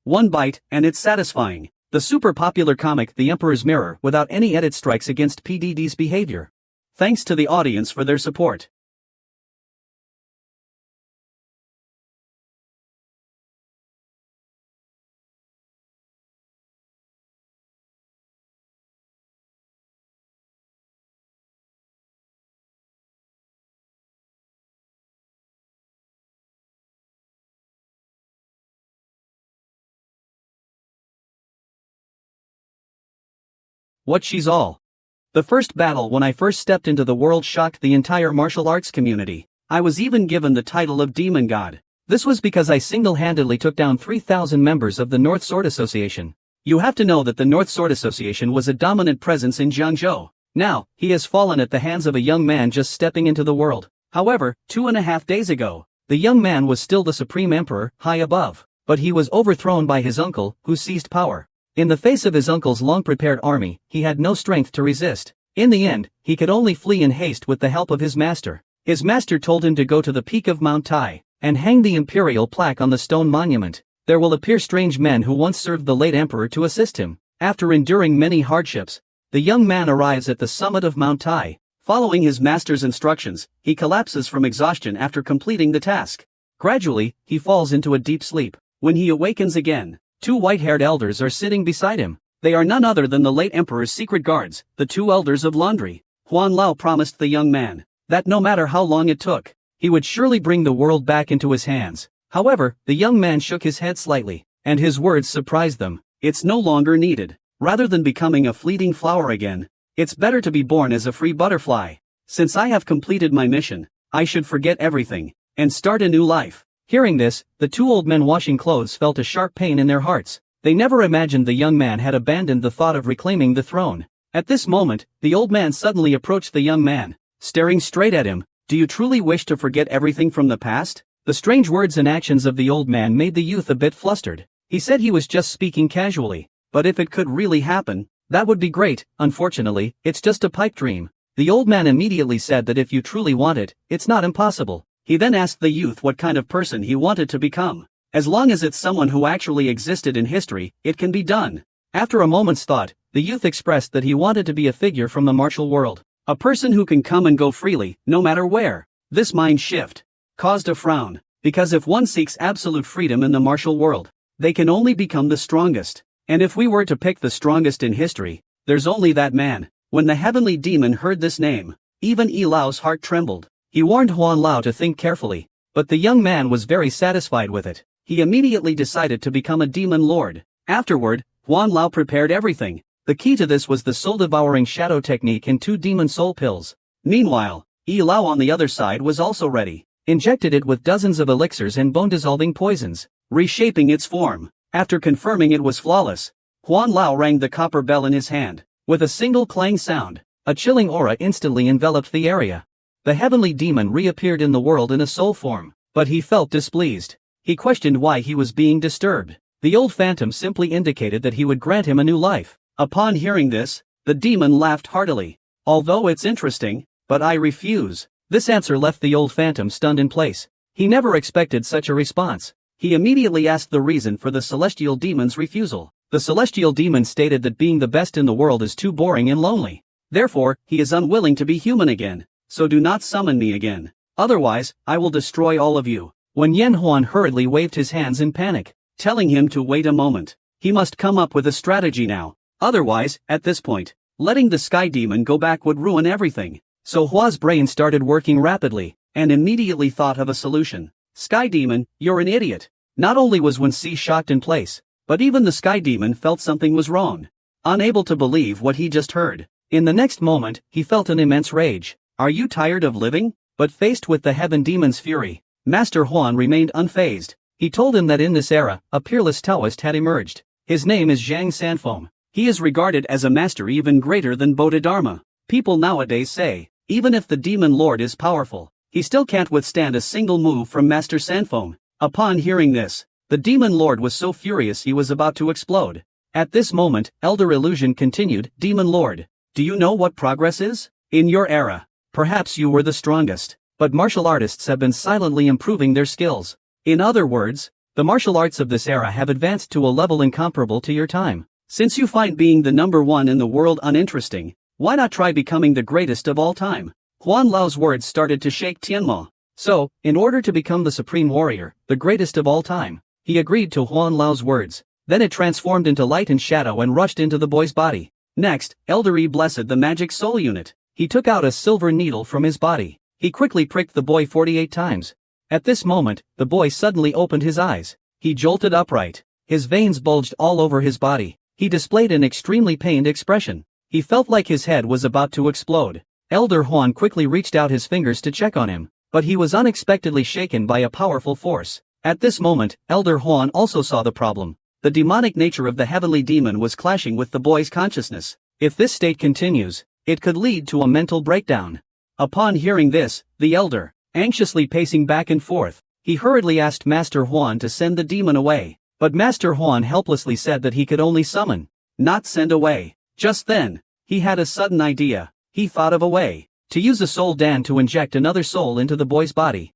One bite, and it's satisfying. The super popular comic The Emperor's Mirror without any edit strikes against PDD's behavior. Thanks to the audience for their support. What she's all. The first battle when I first stepped into the world shocked the entire martial arts community. I was even given the title of Demon God. This was because I single-handedly took down 3,000 members of the North Sword Association. You have to know that the North Sword Association was a dominant presence in Jiangzhou. Now, he has fallen at the hands of a young man just stepping into the world. However, 2.5 days ago, the young man was still the supreme emperor, high above. But he was overthrown by his uncle, who seized power. In the face of his uncle's long-prepared army, he had no strength to resist. In the end, he could only flee in haste with the help of his master. His master told him to go to the peak of Mount Tai and hang the imperial plaque on the stone monument. There will appear strange men who once served the late emperor to assist him. After enduring many hardships, the young man arrives at the summit of Mount Tai. Following his master's instructions, he collapses from exhaustion after completing the task. Gradually, he falls into a deep sleep. When he awakens again, 2 white-haired elders are sitting beside him. They are none other than the late emperor's secret guards, the 2 elders of laundry. Huan Lao promised the young man that no matter how long it took, he would surely bring the world back into his hands. However, the young man shook his head slightly, and his words surprised them. It's no longer needed. Rather than becoming a fleeting flower again, it's better to be born as a free butterfly. Since I have completed my mission, I should forget everything and start a new life. Hearing this, the 2 old men washing clothes felt a sharp pain in their hearts. They never imagined the young man had abandoned the thought of reclaiming the throne. At this moment, the old man suddenly approached the young man, staring straight at him. Do you truly wish to forget everything from the past? The strange words and actions of the old man made the youth a bit flustered. He said he was just speaking casually, but if it could really happen, that would be great. Unfortunately, it's just a pipe dream. The old man immediately said that if you truly want it, it's not impossible. He then asked the youth what kind of person he wanted to become. As long as it's someone who actually existed in history, it can be done. After a moment's thought, the youth expressed that he wanted to be a figure from the martial world. A person who can come and go freely, no matter where. This mind shift caused a frown, because if one seeks absolute freedom in the martial world, they can only become the strongest. And if we were to pick the strongest in history, there's only that man. When the heavenly demon heard this name, even Yi Lao's heart trembled. He warned Huan Lao to think carefully, but the young man was very satisfied with it. He immediately decided to become a demon lord. Afterward, Huan Lao prepared everything. The key to this was the soul-devouring shadow technique and 2 demon soul pills. Meanwhile, Yi Lao on the other side was also ready. Injected it with dozens of elixirs and bone-dissolving poisons, reshaping its form. After confirming it was flawless, Huan Lao rang the copper bell in his hand. With a single clang sound, a chilling aura instantly enveloped the area. The heavenly demon reappeared in the world in a soul form, but he felt displeased. He questioned why he was being disturbed. The old phantom simply indicated that he would grant him a new life. Upon hearing this, the demon laughed heartily. Although it's interesting, but I refuse. This answer left the old phantom stunned in place. He never expected such a response. He immediately asked the reason for the celestial demon's refusal. The celestial demon stated that being the best in the world is too boring and lonely. Therefore, he is unwilling to be human again. So do not summon me again. Otherwise, I will destroy all of you. When Yan Huan hurriedly waved his hands in panic, telling him to wait a moment. He must come up with a strategy now. Otherwise, at this point, letting the sky demon go back would ruin everything. So Hua's brain started working rapidly, and immediately thought of a solution. Sky demon, you're an idiot. Not only was Wen Si shocked in place, but even the sky demon felt something was wrong. Unable to believe what he just heard. In the next moment, he felt an immense rage. Are you tired of living? But faced with the heaven demon's fury, Master Huan remained unfazed. He told him that in this era, a peerless Taoist had emerged. His name is Zhang Sanfeng. He is regarded as a master even greater than Bodhidharma. People nowadays say, even if the demon lord is powerful, he still can't withstand a single move from Master Sanfeng. Upon hearing this, the demon lord was so furious he was about to explode. At this moment, Elder Illusion continued, Demon Lord, do you know what progress is? In your era, perhaps you were the strongest, but martial artists have been silently improving their skills. In other words, The martial arts of this era have advanced to a level incomparable to your time. Since you find being the number one in the world uninteresting, why not try becoming the greatest of all time? Huan Lao's words started to shake Tianma. So, in order to become the supreme warrior, the greatest of all time, he agreed to Huan Lao's words. Then it transformed into light and shadow and rushed into the boy's body. Next, Elder Yi blessed the magic soul unit. He took out a silver needle from his body. He quickly pricked the boy 48 times. At this moment, the boy suddenly opened his eyes. He jolted upright. His veins bulged all over his body. He displayed an extremely pained expression. He felt like his head was about to explode. Elder Huan quickly reached out his fingers to check on him, but he was unexpectedly shaken by a powerful force. At this moment, Elder Huan also saw the problem. The demonic nature of the heavenly demon was clashing with the boy's consciousness. If this state continues, it could lead to a mental breakdown. Upon hearing this, the elder, anxiously pacing back and forth, he hurriedly asked Master Huan to send the demon away. But Master Huan helplessly said that he could only summon, not send away. Just then, he had a sudden idea. He thought of a way to use a soul dan to inject another soul into the boy's body.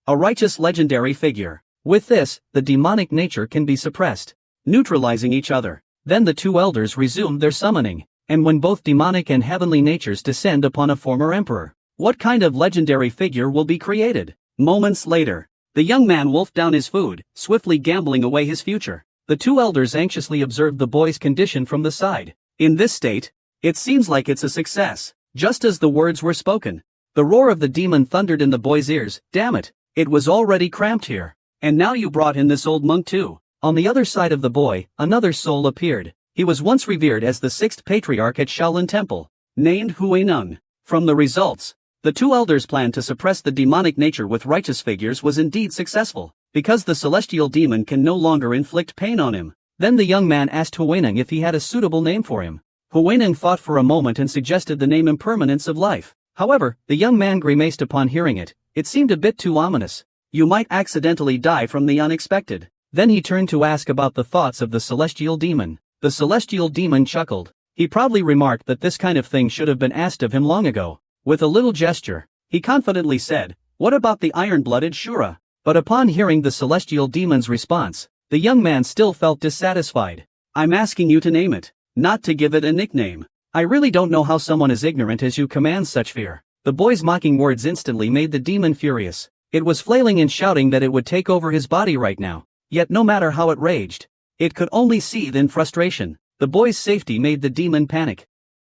A righteous legendary figure. With this, the demonic nature can be suppressed, neutralizing each other. Then the two elders resumed their summoning, and when both demonic and heavenly natures descend upon a former emperor, what kind of legendary figure will be created? Moments later, the young man wolfed down his food, swiftly gambling away his future. The two elders anxiously observed the boy's condition from the side. In this state, it seems like it's a success. Just as the words were spoken, the roar of the demon thundered in the boy's ears. Damn it, it was already cramped here. And now you brought in this old monk too. On the other side of the boy, another soul appeared. He was once revered as the sixth patriarch at Shaolin Temple, named Huineng. From the results, the two elders' plan to suppress the demonic nature with righteous figures was indeed successful, because the celestial demon can no longer inflict pain on him. Then the young man asked Huineng if he had a suitable name for him. Huineng thought for a moment and suggested the name Impermanence of Life. However, the young man grimaced upon hearing it. It seemed a bit too ominous. You might accidentally die from the unexpected. Then he turned to ask about the thoughts of the celestial demon. The celestial demon chuckled. He proudly remarked that this kind of thing should have been asked of him long ago. With a little gesture, he confidently said, "What about the iron-blooded Shura?" But upon hearing the celestial demon's response, the young man still felt dissatisfied. "I'm asking you to name it, not to give it a nickname. I really don't know how someone as ignorant as you commands such fear." The boy's mocking words instantly made the demon furious. It was flailing and shouting that it would take over his body right now. Yet no matter how it raged, it could only seethe in frustration. The boy's safety made the demon panic.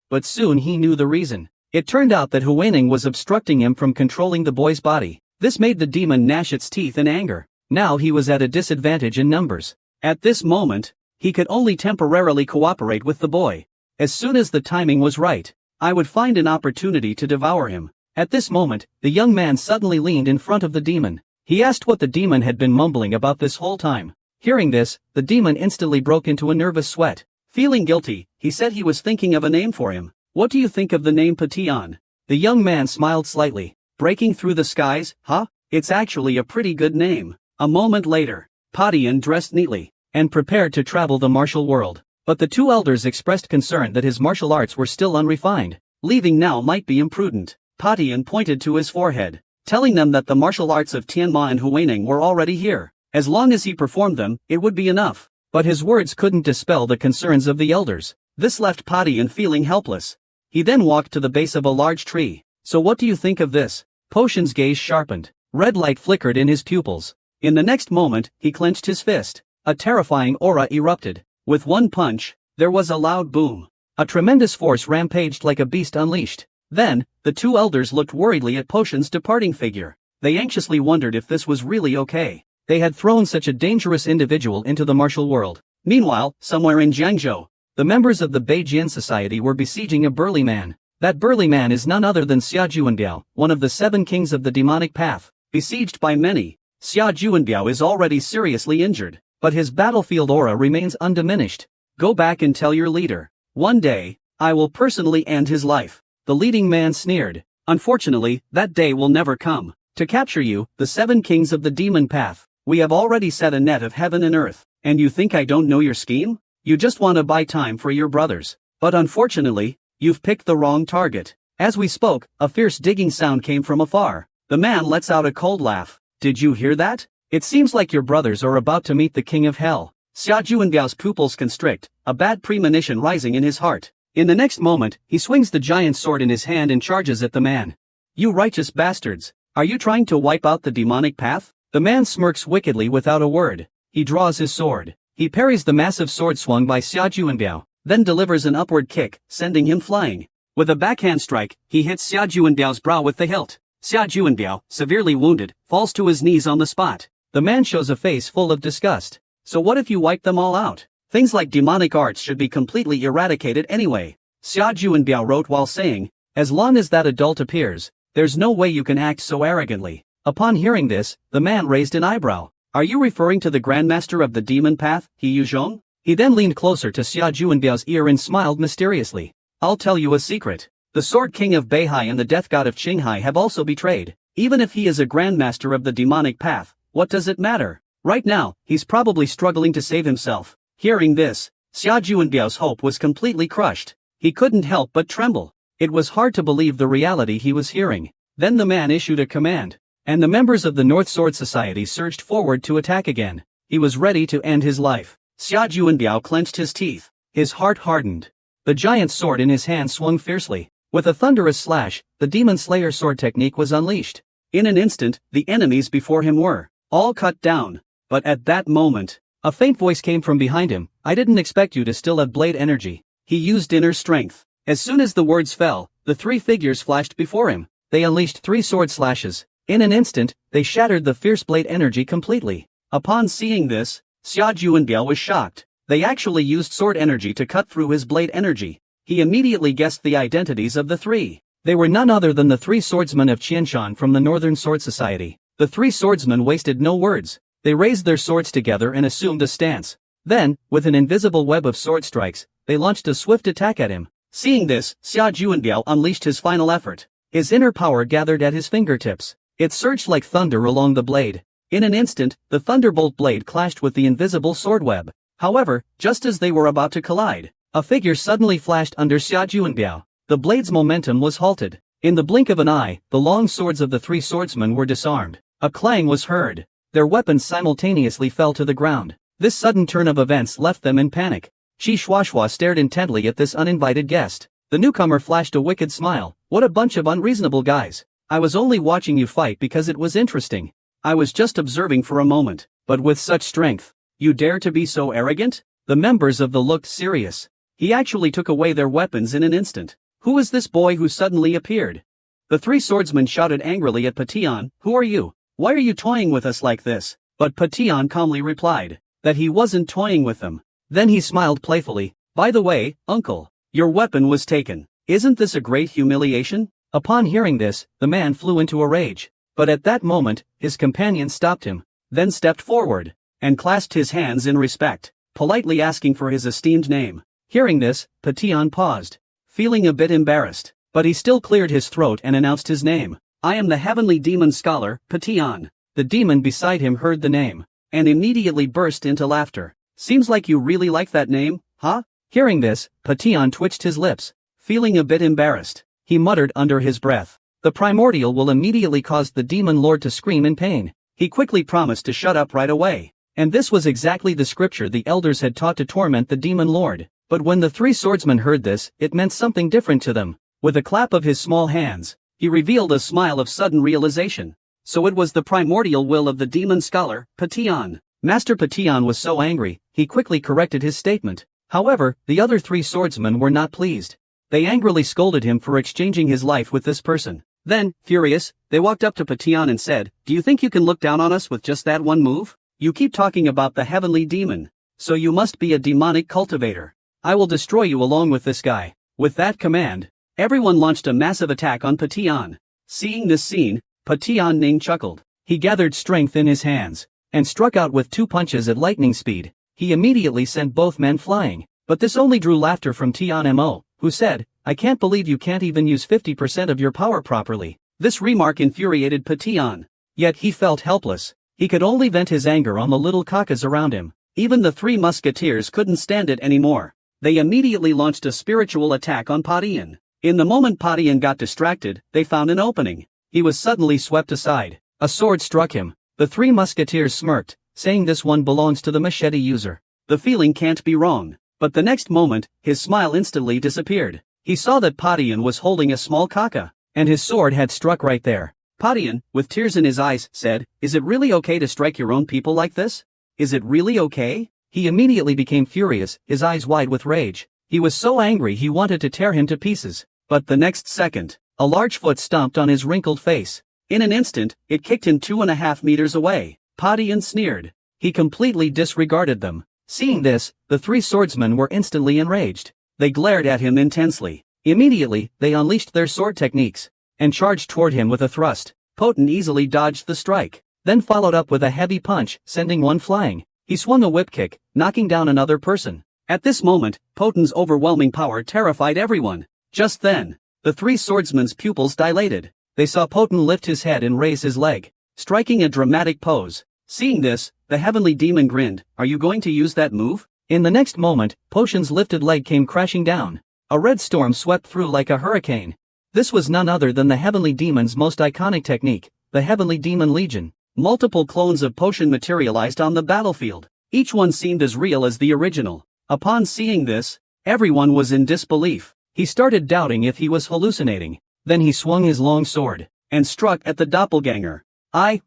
But soon he knew the reason. It turned out that Huineng was obstructing him from controlling the boy's body. This made the demon gnash its teeth in anger. Now he was at a disadvantage in numbers. At this moment, he could only temporarily cooperate with the boy. As soon as the timing was right, I would find an opportunity to devour him. At this moment, the young man suddenly leaned in front of the demon. He asked what the demon had been mumbling about this whole time. Hearing this, the demon instantly broke into a nervous sweat. Feeling guilty, he said he was thinking of a name for him. "What do you think of the name Patian?" The young man smiled slightly. "Breaking through the skies, huh? It's actually a pretty good name." A moment later, Patian dressed neatly and prepared to travel the martial world. But the two elders expressed concern that his martial arts were still unrefined. Leaving now might be imprudent. Patian pointed to his forehead, telling them that the martial arts of Tianma and Huineng were already here. As long as he performed them, it would be enough. But his words couldn't dispel the concerns of the elders. This left Patian feeling helpless. He then walked to the base of a large tree. "So what do you think of this?" Potion's gaze sharpened. Red light flickered in his pupils. In the next moment, he clenched his fist. A terrifying aura erupted. With one punch, there was a loud boom. A tremendous force rampaged like a beast unleashed. Then, the two elders looked worriedly at Potion's departing figure. They anxiously wondered if this was really okay. They had thrown such a dangerous individual into the martial world. Meanwhile, somewhere in Jiangzhou, the members of the Beijian Society were besieging a burly man. That burly man is none other than Xia Juanbiao, one of the 7 kings of the demonic path. Besieged by many, Xia Juanbiao is already seriously injured, but his battlefield aura remains undiminished. "Go back and tell your leader. One day, I will personally end his life." The leading man sneered. "Unfortunately, that day will never come. To capture you, the 7 kings of the demon path, we have already set a net of heaven and earth. And you think I don't know your scheme? You just want to buy time for your brothers. But unfortunately, you've picked the wrong target." As we spoke, a fierce digging sound came from afar. The man lets out a cold laugh. "Did you hear that? It seems like your brothers are about to meet the king of hell. Xia Juanbiao's pupils constrict, a bad premonition rising in his heart. In the next moment, he swings the giant sword in his hand and charges at the man. You righteous bastards! Are you trying to wipe out the demonic path? The man smirks wickedly without a word. He draws his sword. He parries the massive sword swung by Xia Juanbiao, then delivers an upward kick, sending him flying. With a backhand strike, he hits Xia Juanbiao's brow with the hilt. Xia Juanbiao, severely wounded, falls to his knees on the spot. The man shows a face full of disgust. So what if you wipe them all out? Things like demonic arts should be completely eradicated anyway. Xia Juanbiao wrote while saying, as long as that adult appears, there's no way you can act so arrogantly. Upon hearing this, the man raised an eyebrow. Are you referring to the Grandmaster of the Demon Path, He Yuzhong? He then leaned closer to Xia Juanbiao's ear and smiled mysteriously. I'll tell you a secret. The Sword King of Beihai and the Death God of Qinghai have also betrayed. Even if he is a Grandmaster of the Demonic Path, what does it matter? Right now, he's probably struggling to save himself. Hearing this, Xia Juanbiao's hope was completely crushed. He couldn't help but tremble. It was hard to believe the reality he was hearing. Then the man issued a command, and the members of the North Sword Society surged forward to attack again. He was ready to end his life. Xia Juanbiao clenched his teeth. His heart hardened. The giant sword in his hand swung fiercely. With a thunderous slash, the Demon Slayer sword technique was unleashed. In an instant, the enemies before him were all cut down. But at that moment, a faint voice came from behind him. I didn't expect you to still have blade energy. He used inner strength. As soon as the words fell, the three figures flashed before him. They unleashed 3 sword slashes. In an instant, they shattered the fierce blade energy completely. Upon seeing this, Xia Juanbiao was shocked. They actually used sword energy to cut through his blade energy. He immediately guessed the identities of the three. They were none other than the 3 swordsmen of Qianshan from the Northern Sword Society. The 3 swordsmen wasted no words. They raised their swords together and assumed a stance. Then, with an invisible web of sword strikes, they launched a swift attack at him. Seeing this, Xia Juanbiao unleashed his final effort. His inner power gathered at his fingertips. It surged like thunder along the blade. In an instant, the thunderbolt blade clashed with the invisible sword web. However, just as they were about to collide, a figure suddenly flashed under Xia Juanbiao. The blade's momentum was halted. In the blink of an eye, the long swords of the 3 swordsmen were disarmed. A clang was heard. Their weapons simultaneously fell to the ground. This sudden turn of events left them in panic. Qi Shuashua stared intently at this uninvited guest. The newcomer flashed a wicked smile. What a bunch of unreasonable guys. I was only watching you fight because it was interesting. I was just observing for a moment. But with such strength, you dare to be so arrogant? The members of the looked serious. He actually took away their weapons in an instant. Who is this boy who suddenly appeared? The 3 swordsmen shouted angrily at Patian. Who are you? Why are you toying with us like this? But Patian calmly replied that he wasn't toying with them. Then he smiled playfully. By the way, uncle, your weapon was taken. Isn't this a great humiliation? Upon hearing this, the man flew into a rage. But at that moment, his companion stopped him, then stepped forward, and clasped his hands in respect, politely asking for his esteemed name. Hearing this, Patian paused, feeling a bit embarrassed, but he still cleared his throat and announced his name. I am the heavenly demon scholar, Patian. The demon beside him heard the name, and immediately burst into laughter. Seems like you really like that name, huh? Hearing this, Patian twitched his lips, feeling a bit embarrassed. He muttered under his breath. The primordial will immediately cause the demon lord to scream in pain. He quickly promised to shut up right away. And this was exactly the scripture the elders had taught to torment the demon lord. But when the 3 swordsmen heard this, it meant something different to them. With a clap of his small hands, he revealed a smile of sudden realization. So it was the primordial will of the demon scholar, Patian. Master Patian was so angry, he quickly corrected his statement. However, the other 3 swordsmen were not pleased. They angrily scolded him for exchanging his life with this person. Then, furious, they walked up to Patian and said, do you think you can look down on us with just that one move? You keep talking about the heavenly demon. So you must be a demonic cultivator. I will destroy you along with this guy. With that command, everyone launched a massive attack on Patian. Seeing this scene, Patian Ning chuckled. He gathered strength in his hands, and struck out with 2 punches at lightning speed. He immediately sent both men flying. But this only drew laughter from Tian Mo, who said, I can't believe you can't even use 50% of your power properly. This remark infuriated Patian. Yet he felt helpless. He could only vent his anger on the little kakas around him. Even the 3 musketeers couldn't stand it anymore. They immediately launched a spiritual attack on Patian. In the moment Patian got distracted, they found an opening. He was suddenly swept aside. A sword struck him. The three musketeers smirked, saying this one belongs to the machete user. The feeling can't be wrong. But the next moment, his smile instantly disappeared. He saw that Patian was holding a small kaka, and his sword had struck right there. Patian, with tears in his eyes, said, "Is it really okay to strike your own people like this? Is it really okay?" He immediately became furious, his eyes wide with rage. He was so angry he wanted to tear him to pieces. But the next second, a large foot stomped on his wrinkled face. In an instant, it kicked him 2.5 meters away. Patian sneered. He completely disregarded them. Seeing this, the three swordsmen were instantly enraged. They glared at him intensely. Immediately, they unleashed their sword techniques and charged toward him with a thrust. Poten easily dodged the strike, then followed up with a heavy punch, sending one flying. He swung a whip kick, knocking down another person. At this moment, Poten's overwhelming power terrified everyone. Just then, the three swordsmen's pupils dilated. They saw Poten lift his head and raise his leg, striking a dramatic pose. Seeing this, the heavenly demon grinned. "Are you going to use that move?" In the next moment, Poten's lifted leg came crashing down. A red storm swept through like a hurricane. This was none other than the heavenly demon's most iconic technique, the Heavenly Demon Legion. Multiple clones of Potion materialized on the battlefield. Each one seemed as real as the original. Upon seeing this, everyone was in disbelief. He started doubting if he was hallucinating. Then he swung his long sword and struck at the doppelganger.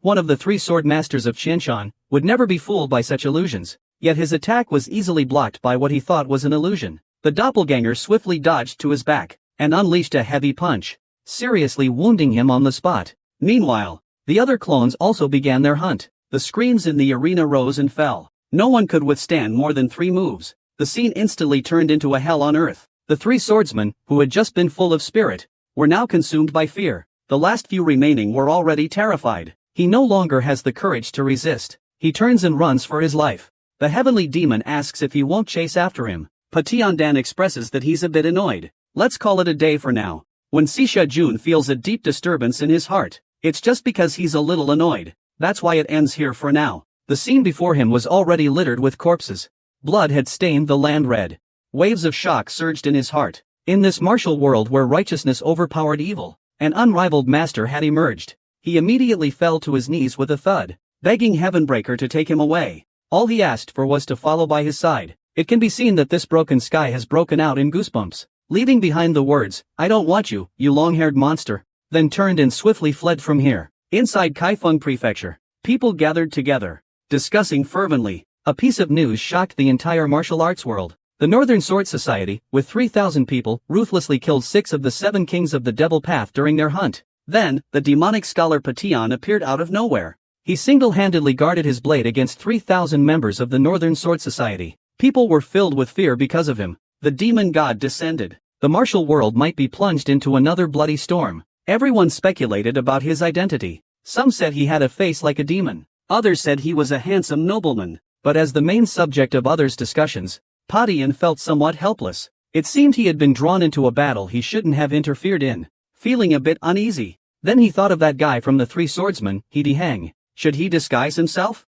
One of the three sword masters of Qianshan, would never be fooled by such illusions. Yet his attack was easily blocked by what he thought was an illusion. The doppelganger swiftly dodged to his back and unleashed a heavy punch, seriously wounding him on the spot. Meanwhile, the other clones also began their hunt. The screams in the arena rose and fell. No one could withstand more than 3 moves. The scene instantly turned into a hell on earth. The 3 swordsmen, who had just been full of spirit, were now consumed by fear. The last few remaining were already terrified. He no longer has the courage to resist. He turns and runs for his life. The heavenly demon asks if he won't chase after him. Patiandan expresses that he's a bit annoyed. Let's call it a day for now. When Sisha Jun feels a deep disturbance in his heart, it's just because he's a little annoyed. That's why it ends here for now. The scene before him was already littered with corpses. Blood had stained the land red. Waves of shock surged in his heart. In this martial world where righteousness overpowered evil, an unrivaled master had emerged. He immediately fell to his knees with a thud, begging Heavenbreaker to take him away. All he asked for was to follow by his side. It can be seen that this broken sky has broken out in goosebumps, leaving behind the words, "I don't want you, you long-haired monster," then turned and swiftly fled from here. Inside Kaifeng Prefecture, people gathered together, discussing fervently. A piece of news shocked the entire martial arts world. The Northern Sword Society, with 3,000 people, ruthlessly killed 6 of the 7 kings of the Devil Path during their hunt. Then, the demonic scholar Patian appeared out of nowhere. He single-handedly guarded his blade against 3,000 members of the Northern Sword Society. People were filled with fear because of him. The demon god descended. The martial world might be plunged into another bloody storm. Everyone speculated about his identity. Some said he had a face like a demon. Others said he was a handsome nobleman. But as the main subject of others' discussions, Patian felt somewhat helpless. It seemed he had been drawn into a battle he shouldn't have interfered in. Feeling a bit uneasy, then he thought of that guy from the 3 swordsmen, He Hang. Should he disguise himself?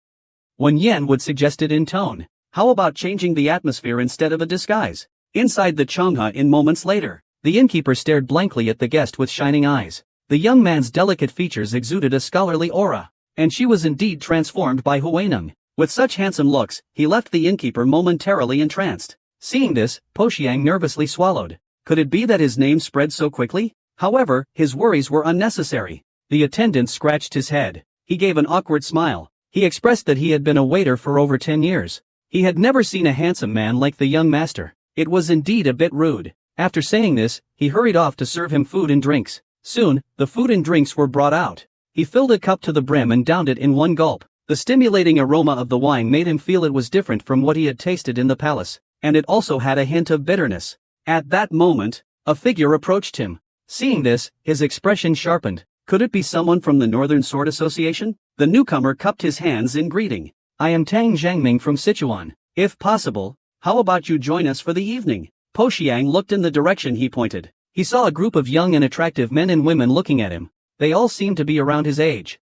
Wen Yan would suggest it in tone. How about changing the atmosphere instead of a disguise? Inside the Changha in moments later, the innkeeper stared blankly at the guest with shining eyes. The young man's delicate features exuded a scholarly aura, and she was indeed transformed by Huineng. With such handsome looks, he left the innkeeper momentarily entranced. Seeing this, Po Xiang nervously swallowed. Could it be that his name spread so quickly? However, his worries were unnecessary. The attendant scratched his head. He gave an awkward smile. He expressed that he had been a waiter for over 10 years. He had never seen a handsome man like the young master. It was indeed a bit rude. After saying this, he hurried off to serve him food and drinks. Soon, the food and drinks were brought out. He filled a cup to the brim and downed it in one gulp. The stimulating aroma of the wine made him feel it was different from what he had tasted in the palace, and it also had a hint of bitterness. At that moment, a figure approached him. Seeing this, his expression sharpened. Could it be someone from the Northern Sword Association? The newcomer cupped his hands in greeting. "I am Tang Zhangming from Sichuan. If possible, how about you join us for the evening?" Po Xiang looked in the direction he pointed. He saw a group of young and attractive men and women looking at him. They all seemed to be around his age.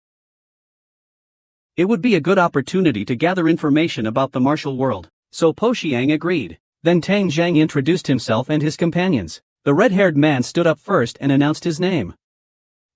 It would be a good opportunity to gather information about the martial world, so Po Xiang agreed. Then Tang Zhang introduced himself and his companions. The red-haired man stood up first and announced his name.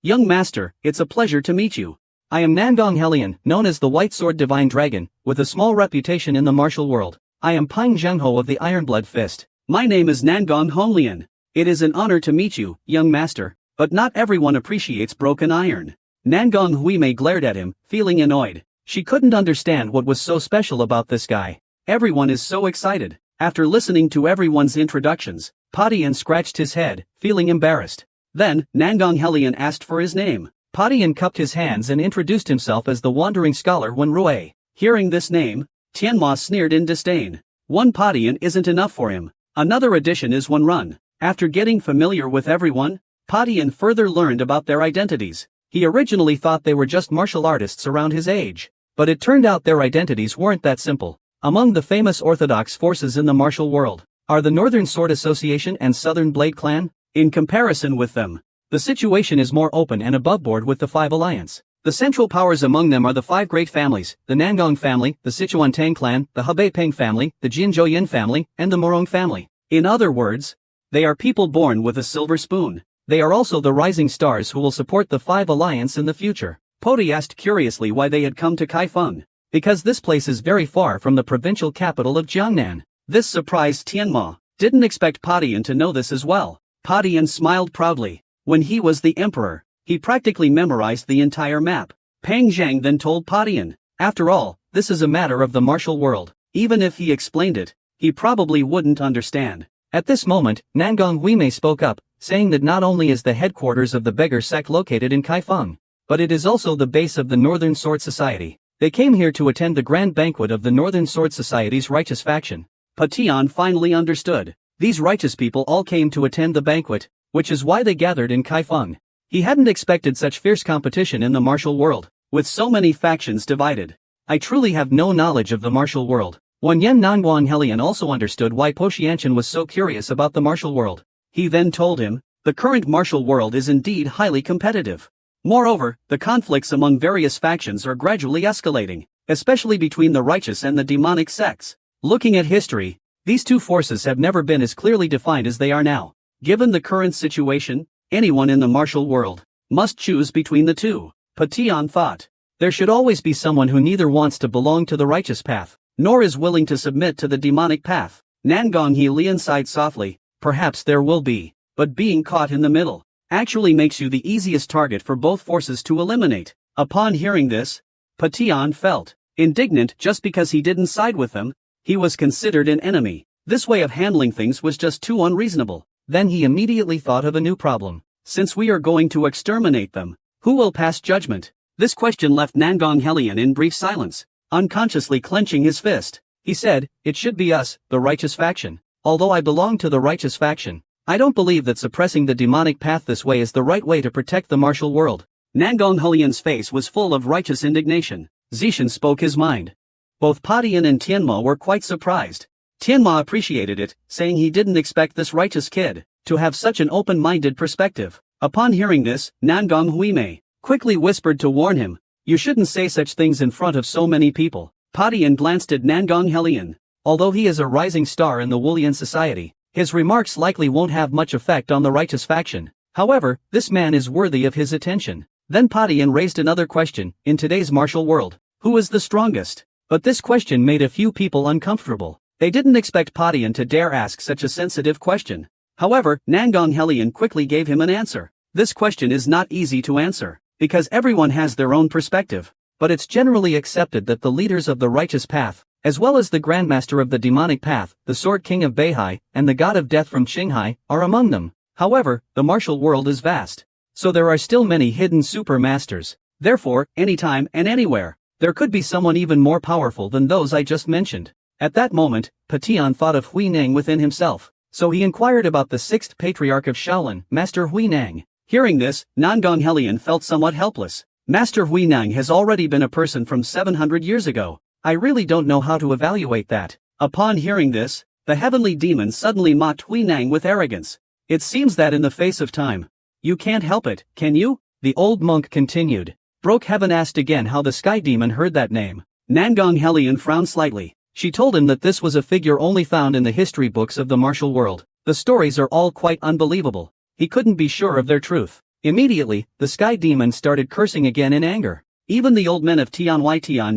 "Young master, it's a pleasure to meet you. I am Nangong Helion, known as the White Sword Divine Dragon, with a small reputation in the martial world. I am Ping Zhengho of the Ironblood Fist. My name is Nangong Honglian. It is an honor to meet you, young master, but not everyone appreciates broken iron. Nangong Huimei glared at him, feeling annoyed. She couldn't understand what was so special about this guy. Everyone is so excited. After listening to everyone's introductions, Padian scratched his head, feeling embarrassed. Then, Nangong Helion asked for his name. Padian cupped his hands and introduced himself as the Wandering Scholar Wen Rui. Hearing this name, Tianma sneered in disdain. One Padian isn't enough for him. Another addition is Wen Run. After getting familiar with everyone, Padian further learned about their identities. He originally thought they were just martial artists around his age. But it turned out their identities weren't that simple. Among the famous orthodox forces in the martial world are the Northern Sword Association and Southern Blade Clan. In comparison with them, the situation is more open and aboveboard with the Five Alliance. The central powers among them are the five great families, the Nangong family, the Sichuan Tang clan, the Hebei Ping family, the Jinzhouyin family, and the Morong family. In other words, they are people born with a silver spoon. They are also the rising stars who will support the Five Alliance in the future. Poti asked curiously why they had come to Kaifeng. Because this place is very far from the provincial capital of Jiangnan. This surprised Tianma. Didn't expect Padian to know this as well. Padian smiled proudly. When he was the emperor, he practically memorized the entire map. Peng Zhang then told Padian, after all, this is a matter of the martial world. Even if he explained it, he probably wouldn't understand. At this moment, Nangong Huimei spoke up, saying that not only is the headquarters of the beggar sect located in Kaifeng, but it is also the base of the Northern Sword Society. They came here to attend the grand banquet of the Northern Sword Society's righteous faction. Patian finally understood. These righteous people all came to attend the banquet, which is why they gathered in Kaifeng. He hadn't expected such fierce competition in the martial world, with so many factions divided. I truly have no knowledge of the martial world. Wanyan Nangguang Helian also understood why Po Xianqian was so curious about the martial world. He then told him, the current martial world is indeed highly competitive. Moreover, the conflicts among various factions are gradually escalating, especially between the righteous and the demonic sects. Looking at history, these two forces have never been as clearly defined as they are now. Given the current situation, anyone in the martial world must choose between the two. Patian thought. There should always be someone who neither wants to belong to the righteous path, nor is willing to submit to the demonic path. Nangong Helian sighed softly. Perhaps there will be, but being caught in the middle actually makes you the easiest target for both forces to eliminate. Upon hearing this, Patian felt indignant just because he didn't side with them. He was considered an enemy. This way of handling things was just too unreasonable. Then he immediately thought of a new problem. Since we are going to exterminate them, who will pass judgment? This question left Nangong Helian in brief silence, unconsciously clenching his fist. He said, it should be us, the righteous faction. Although I belong to the righteous faction, I don't believe that suppressing the demonic path this way is the right way to protect the martial world. Nangong Helian's face was full of righteous indignation. Zishan spoke his mind. Both Padian and Tianma were quite surprised. Tianma appreciated it, saying he didn't expect this righteous kid to have such an open-minded perspective. Upon hearing this, Nangong Huimei quickly whispered to warn him, you shouldn't say such things in front of so many people. Padian glanced at Nangong Helian. Although he is a rising star in the Wulian society, his remarks likely won't have much effect on the righteous faction. However, this man is worthy of his attention. Then Padian raised another question, in today's martial world, who is the strongest? But this question made a few people uncomfortable. They didn't expect Padian to dare ask such a sensitive question. However, Nangong Helian quickly gave him an answer. This question is not easy to answer, because everyone has their own perspective. But it's generally accepted that the leaders of the righteous path, as well as the Grandmaster of the demonic path, the Sword King of Beihai, and the God of Death from Qinghai, are among them. However, the martial world is vast. So there are still many hidden super masters. Therefore, anytime and anywhere, there could be someone even more powerful than those I just mentioned. At that moment, Patian thought of Hui Nang within himself, so he inquired about the sixth patriarch of Shaolin, Master Hui Nang. Hearing this, Nangong Helian felt somewhat helpless. Master Hui Nang has already been a person from 700 years ago. I really don't know how to evaluate that. Upon hearing this, the heavenly demon suddenly mocked Hui Nang with arrogance. It seems that in the face of time, you can't help it, can you? The old monk continued. Broke Heaven asked again how the sky demon heard that name. Nangong Helian frowned slightly. She told him that this was a figure only found in the history books of the martial world. The stories are all quite unbelievable. He couldn't be sure of their truth. Immediately, the sky demon started cursing again in anger. Even the old men of Tian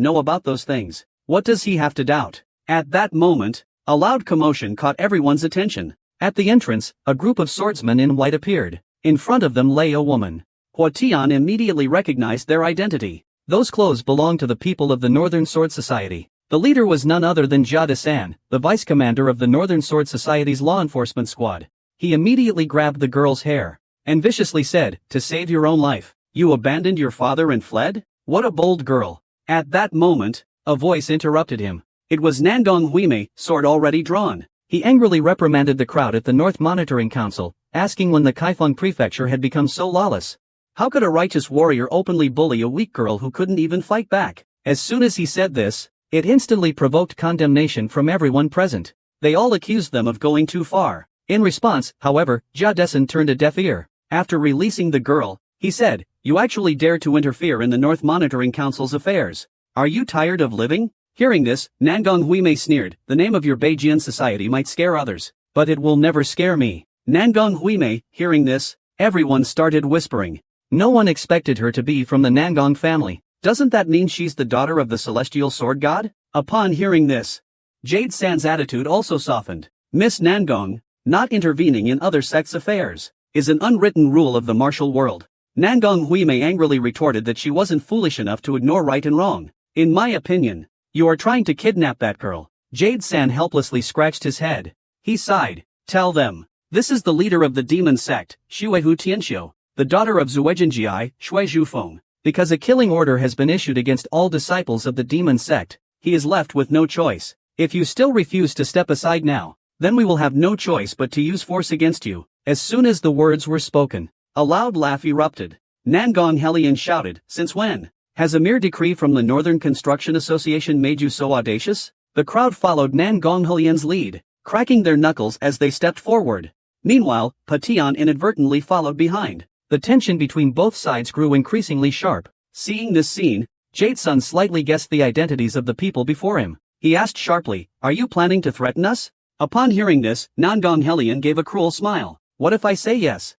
know about those things. What does he have to doubt? At that moment, a loud commotion caught everyone's attention. At the entrance, a group of swordsmen in white appeared. In front of them lay a woman. Hua Tian immediately recognized their identity. Those clothes belonged to the people of the Northern Sword Society. The leader was none other than Jia Desan, the vice commander of the Northern Sword Society's law enforcement squad. He immediately grabbed the girl's hair and viciously said, "To save your own life, you abandoned your father and fled? What a bold girl." At that moment, a voice interrupted him. It was Nangong Huime, sword already drawn. He angrily reprimanded the crowd at the North Monitoring Council, asking when the Kaifeng Prefecture had become so lawless. How could a righteous warrior openly bully a weak girl who couldn't even fight back? As soon as he said this, it instantly provoked condemnation from everyone present. They all accused them of going too far. In response, however, Jia Desan turned a deaf ear. After releasing the girl, he said, "You actually dare to interfere in the North Monitoring Council's affairs. Are you tired of living?" Hearing this, Nangong Huime sneered, "The name of your Beijian society might scare others, but it will never scare me." Nangong Huime, hearing this, everyone started whispering. No one expected her to be from the Nangong family. Doesn't that mean she's the daughter of the celestial sword god? Upon hearing this, Jade San's attitude also softened. Miss Nangong, not intervening in other sects' affairs, is an unwritten rule of the martial world. Nangong Huime angrily retorted that she wasn't foolish enough to ignore right and wrong. In my opinion, you are trying to kidnap that girl. Jade San helplessly scratched his head. He sighed. Tell them, this is the leader of the demon sect, Xuehu Tianxiu, the daughter of Zuejinjiai, Shui Zhufeng. Because a killing order has been issued against all disciples of the demon sect, he is left with no choice. If you still refuse to step aside now, then we will have no choice but to use force against you. As soon as the words were spoken, a loud laugh erupted. Nangong Helian shouted, "Since when? Has a mere decree from the Northern Construction Association made you so audacious?" The crowd followed Nangong Helian's lead, cracking their knuckles as they stepped forward. Meanwhile, Patian inadvertently followed behind. The tension between both sides grew increasingly sharp. Seeing this scene, Jade-san slightly guessed the identities of the people before him. He asked sharply, "Are you planning to threaten us?" Upon hearing this, Nangong Helian gave a cruel smile. "What if I say yes?"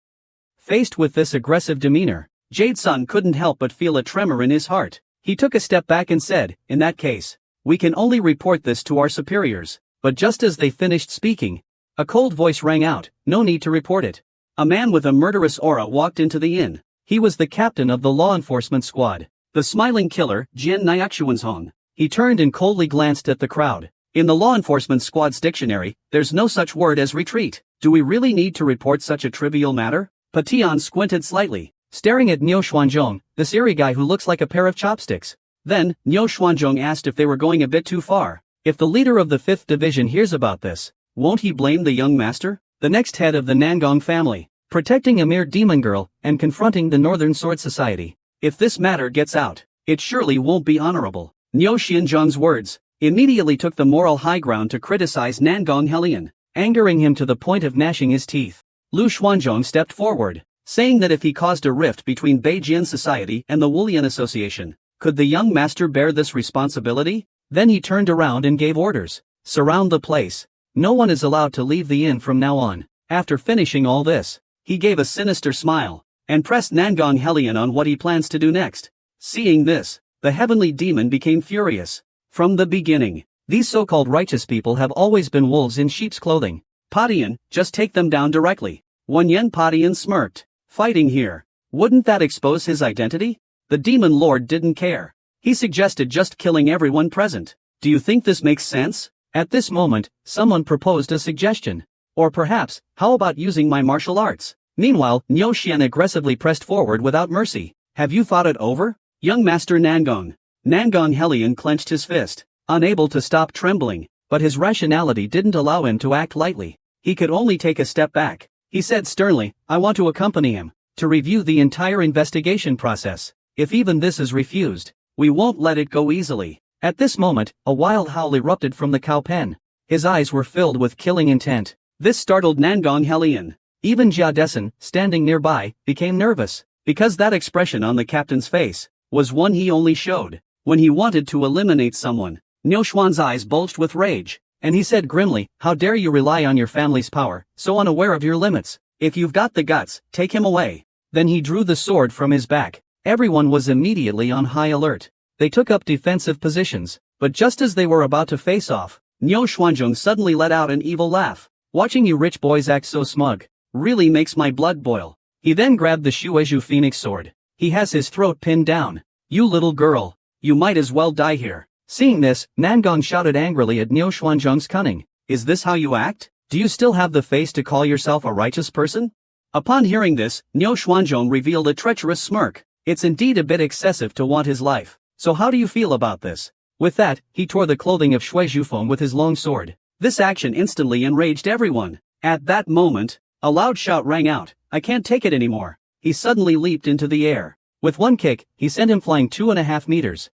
Faced with this aggressive demeanor, Jade-san couldn't help but feel a tremor in his heart. He took a step back and said, "In that case, we can only report this to our superiors." But just as they finished speaking, a cold voice rang out, "No need to report it." A man with a murderous aura walked into the inn. He was the captain of the law enforcement squad, the smiling killer, Jian Nyakshuanzhong. He turned and coldly glanced at the crowd. In the law enforcement squad's dictionary, there's no such word as retreat. Do we really need to report such a trivial matter? Patian squinted slightly, staring at Niu Xuanzhong, this eerie guy who looks like a pair of chopsticks. Then, Niu Xuanzhong asked if they were going a bit too far. If the leader of the 5th Division hears about this, won't he blame the young master? The next head of the Nangong family, protecting a mere demon girl, and confronting the Northern Sword Society. If this matter gets out, it surely won't be honorable. Niu Xianzhong's words immediately took the moral high ground to criticize Nangong Helian, angering him to the point of gnashing his teeth. Lu Xuanzhong stepped forward, saying that if he caused a rift between Beijian Society and the Wulian Association, could the young master bear this responsibility? Then he turned around and gave orders. Surround the place. No one is allowed to leave the inn from now on. After finishing all this, he gave a sinister smile, and pressed Nangong Helian on what he plans to do next. Seeing this, the heavenly demon became furious. From the beginning, these so-called righteous people have always been wolves in sheep's clothing. Patian, just take them down directly. Wanyan Patian smirked. Fighting here, wouldn't that expose his identity? The demon lord didn't care. He suggested just killing everyone present. Do you think this makes sense? At this moment, someone proposed a suggestion. Or perhaps, how about using my martial arts? Meanwhile, Niu Xian aggressively pressed forward without mercy. Have you thought it over? Young Master Nangong. Nangong Helian clenched his fist, unable to stop trembling, but his rationality didn't allow him to act lightly. He could only take a step back. He said sternly, "I want to accompany him, to review the entire investigation process. If even this is refused, we won't let it go easily." At this moment, a wild howl erupted from the cow pen. His eyes were filled with killing intent. This startled Nangong Helian. Even Jia Desan, standing nearby, became nervous, because that expression on the captain's face was one he only showed when he wanted to eliminate someone. Niu Xuan's eyes bulged with rage, and he said grimly, "How dare you rely on your family's power, so unaware of your limits? If you've got the guts, take him away." Then he drew the sword from his back, Everyone was immediately on high alert. They took up defensive positions, but just as they were about to face off, Niu Xuanzhong suddenly let out an evil laugh. Watching you rich boys act so smug really makes my blood boil. He then grabbed the Shuezhu Phoenix sword. He has his throat pinned down. You little girl, you might as well die here. Seeing this, Nangong shouted angrily at Niu Xuanzhong's cunning. Is this how you act? Do you still have the face to call yourself a righteous person? Upon hearing this, Niu Xuanzhong revealed a treacherous smirk. It's indeed a bit excessive to want his life. So how do you feel about this? With that, he tore the clothing of Shui Zhufeng with his long sword. This action instantly enraged everyone. At that moment, a loud shout rang out. I can't take it anymore. He suddenly leaped into the air. With one kick, he sent him flying 2.5 meters.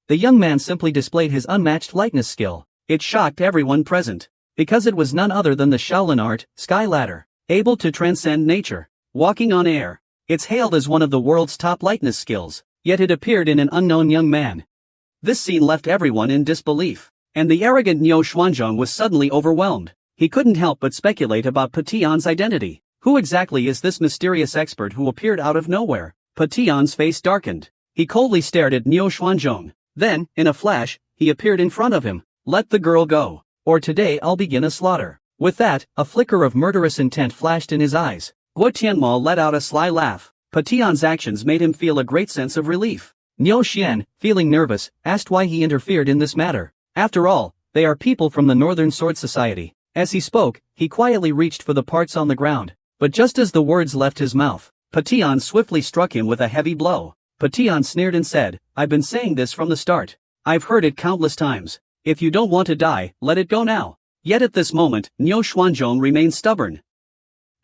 The young man simply displayed his unmatched lightness skill. It shocked everyone present, because it was none other than the Shaolin art, Sky Ladder, able to transcend nature, walking on air. It's hailed as one of the world's top lightness skills, yet it appeared in an unknown young man. This scene left everyone in disbelief, and the arrogant Niu Xuanzhong was suddenly overwhelmed. He couldn't help but speculate about Patian's identity. Who exactly is this mysterious expert who appeared out of nowhere? Patian's face darkened. He coldly stared at Niu Xuanzhong. Then, in a flash, he appeared in front of him. Let the girl go, or today I'll begin a slaughter. With that, a flicker of murderous intent flashed in his eyes. Guo Tianmo let out a sly laugh. Patian's actions made him feel a great sense of relief. Niu Xian, feeling nervous, asked why he interfered in this matter. After all, they are people from the Northern Sword Society. As he spoke, he quietly reached for the parts on the ground. But just as the words left his mouth, Patian swiftly struck him with a heavy blow. Patian sneered and said, I've been saying this from the start. I've heard it countless times. If you don't want to die, let it go now. Yet at this moment, Niu Xuanzhong remained stubborn.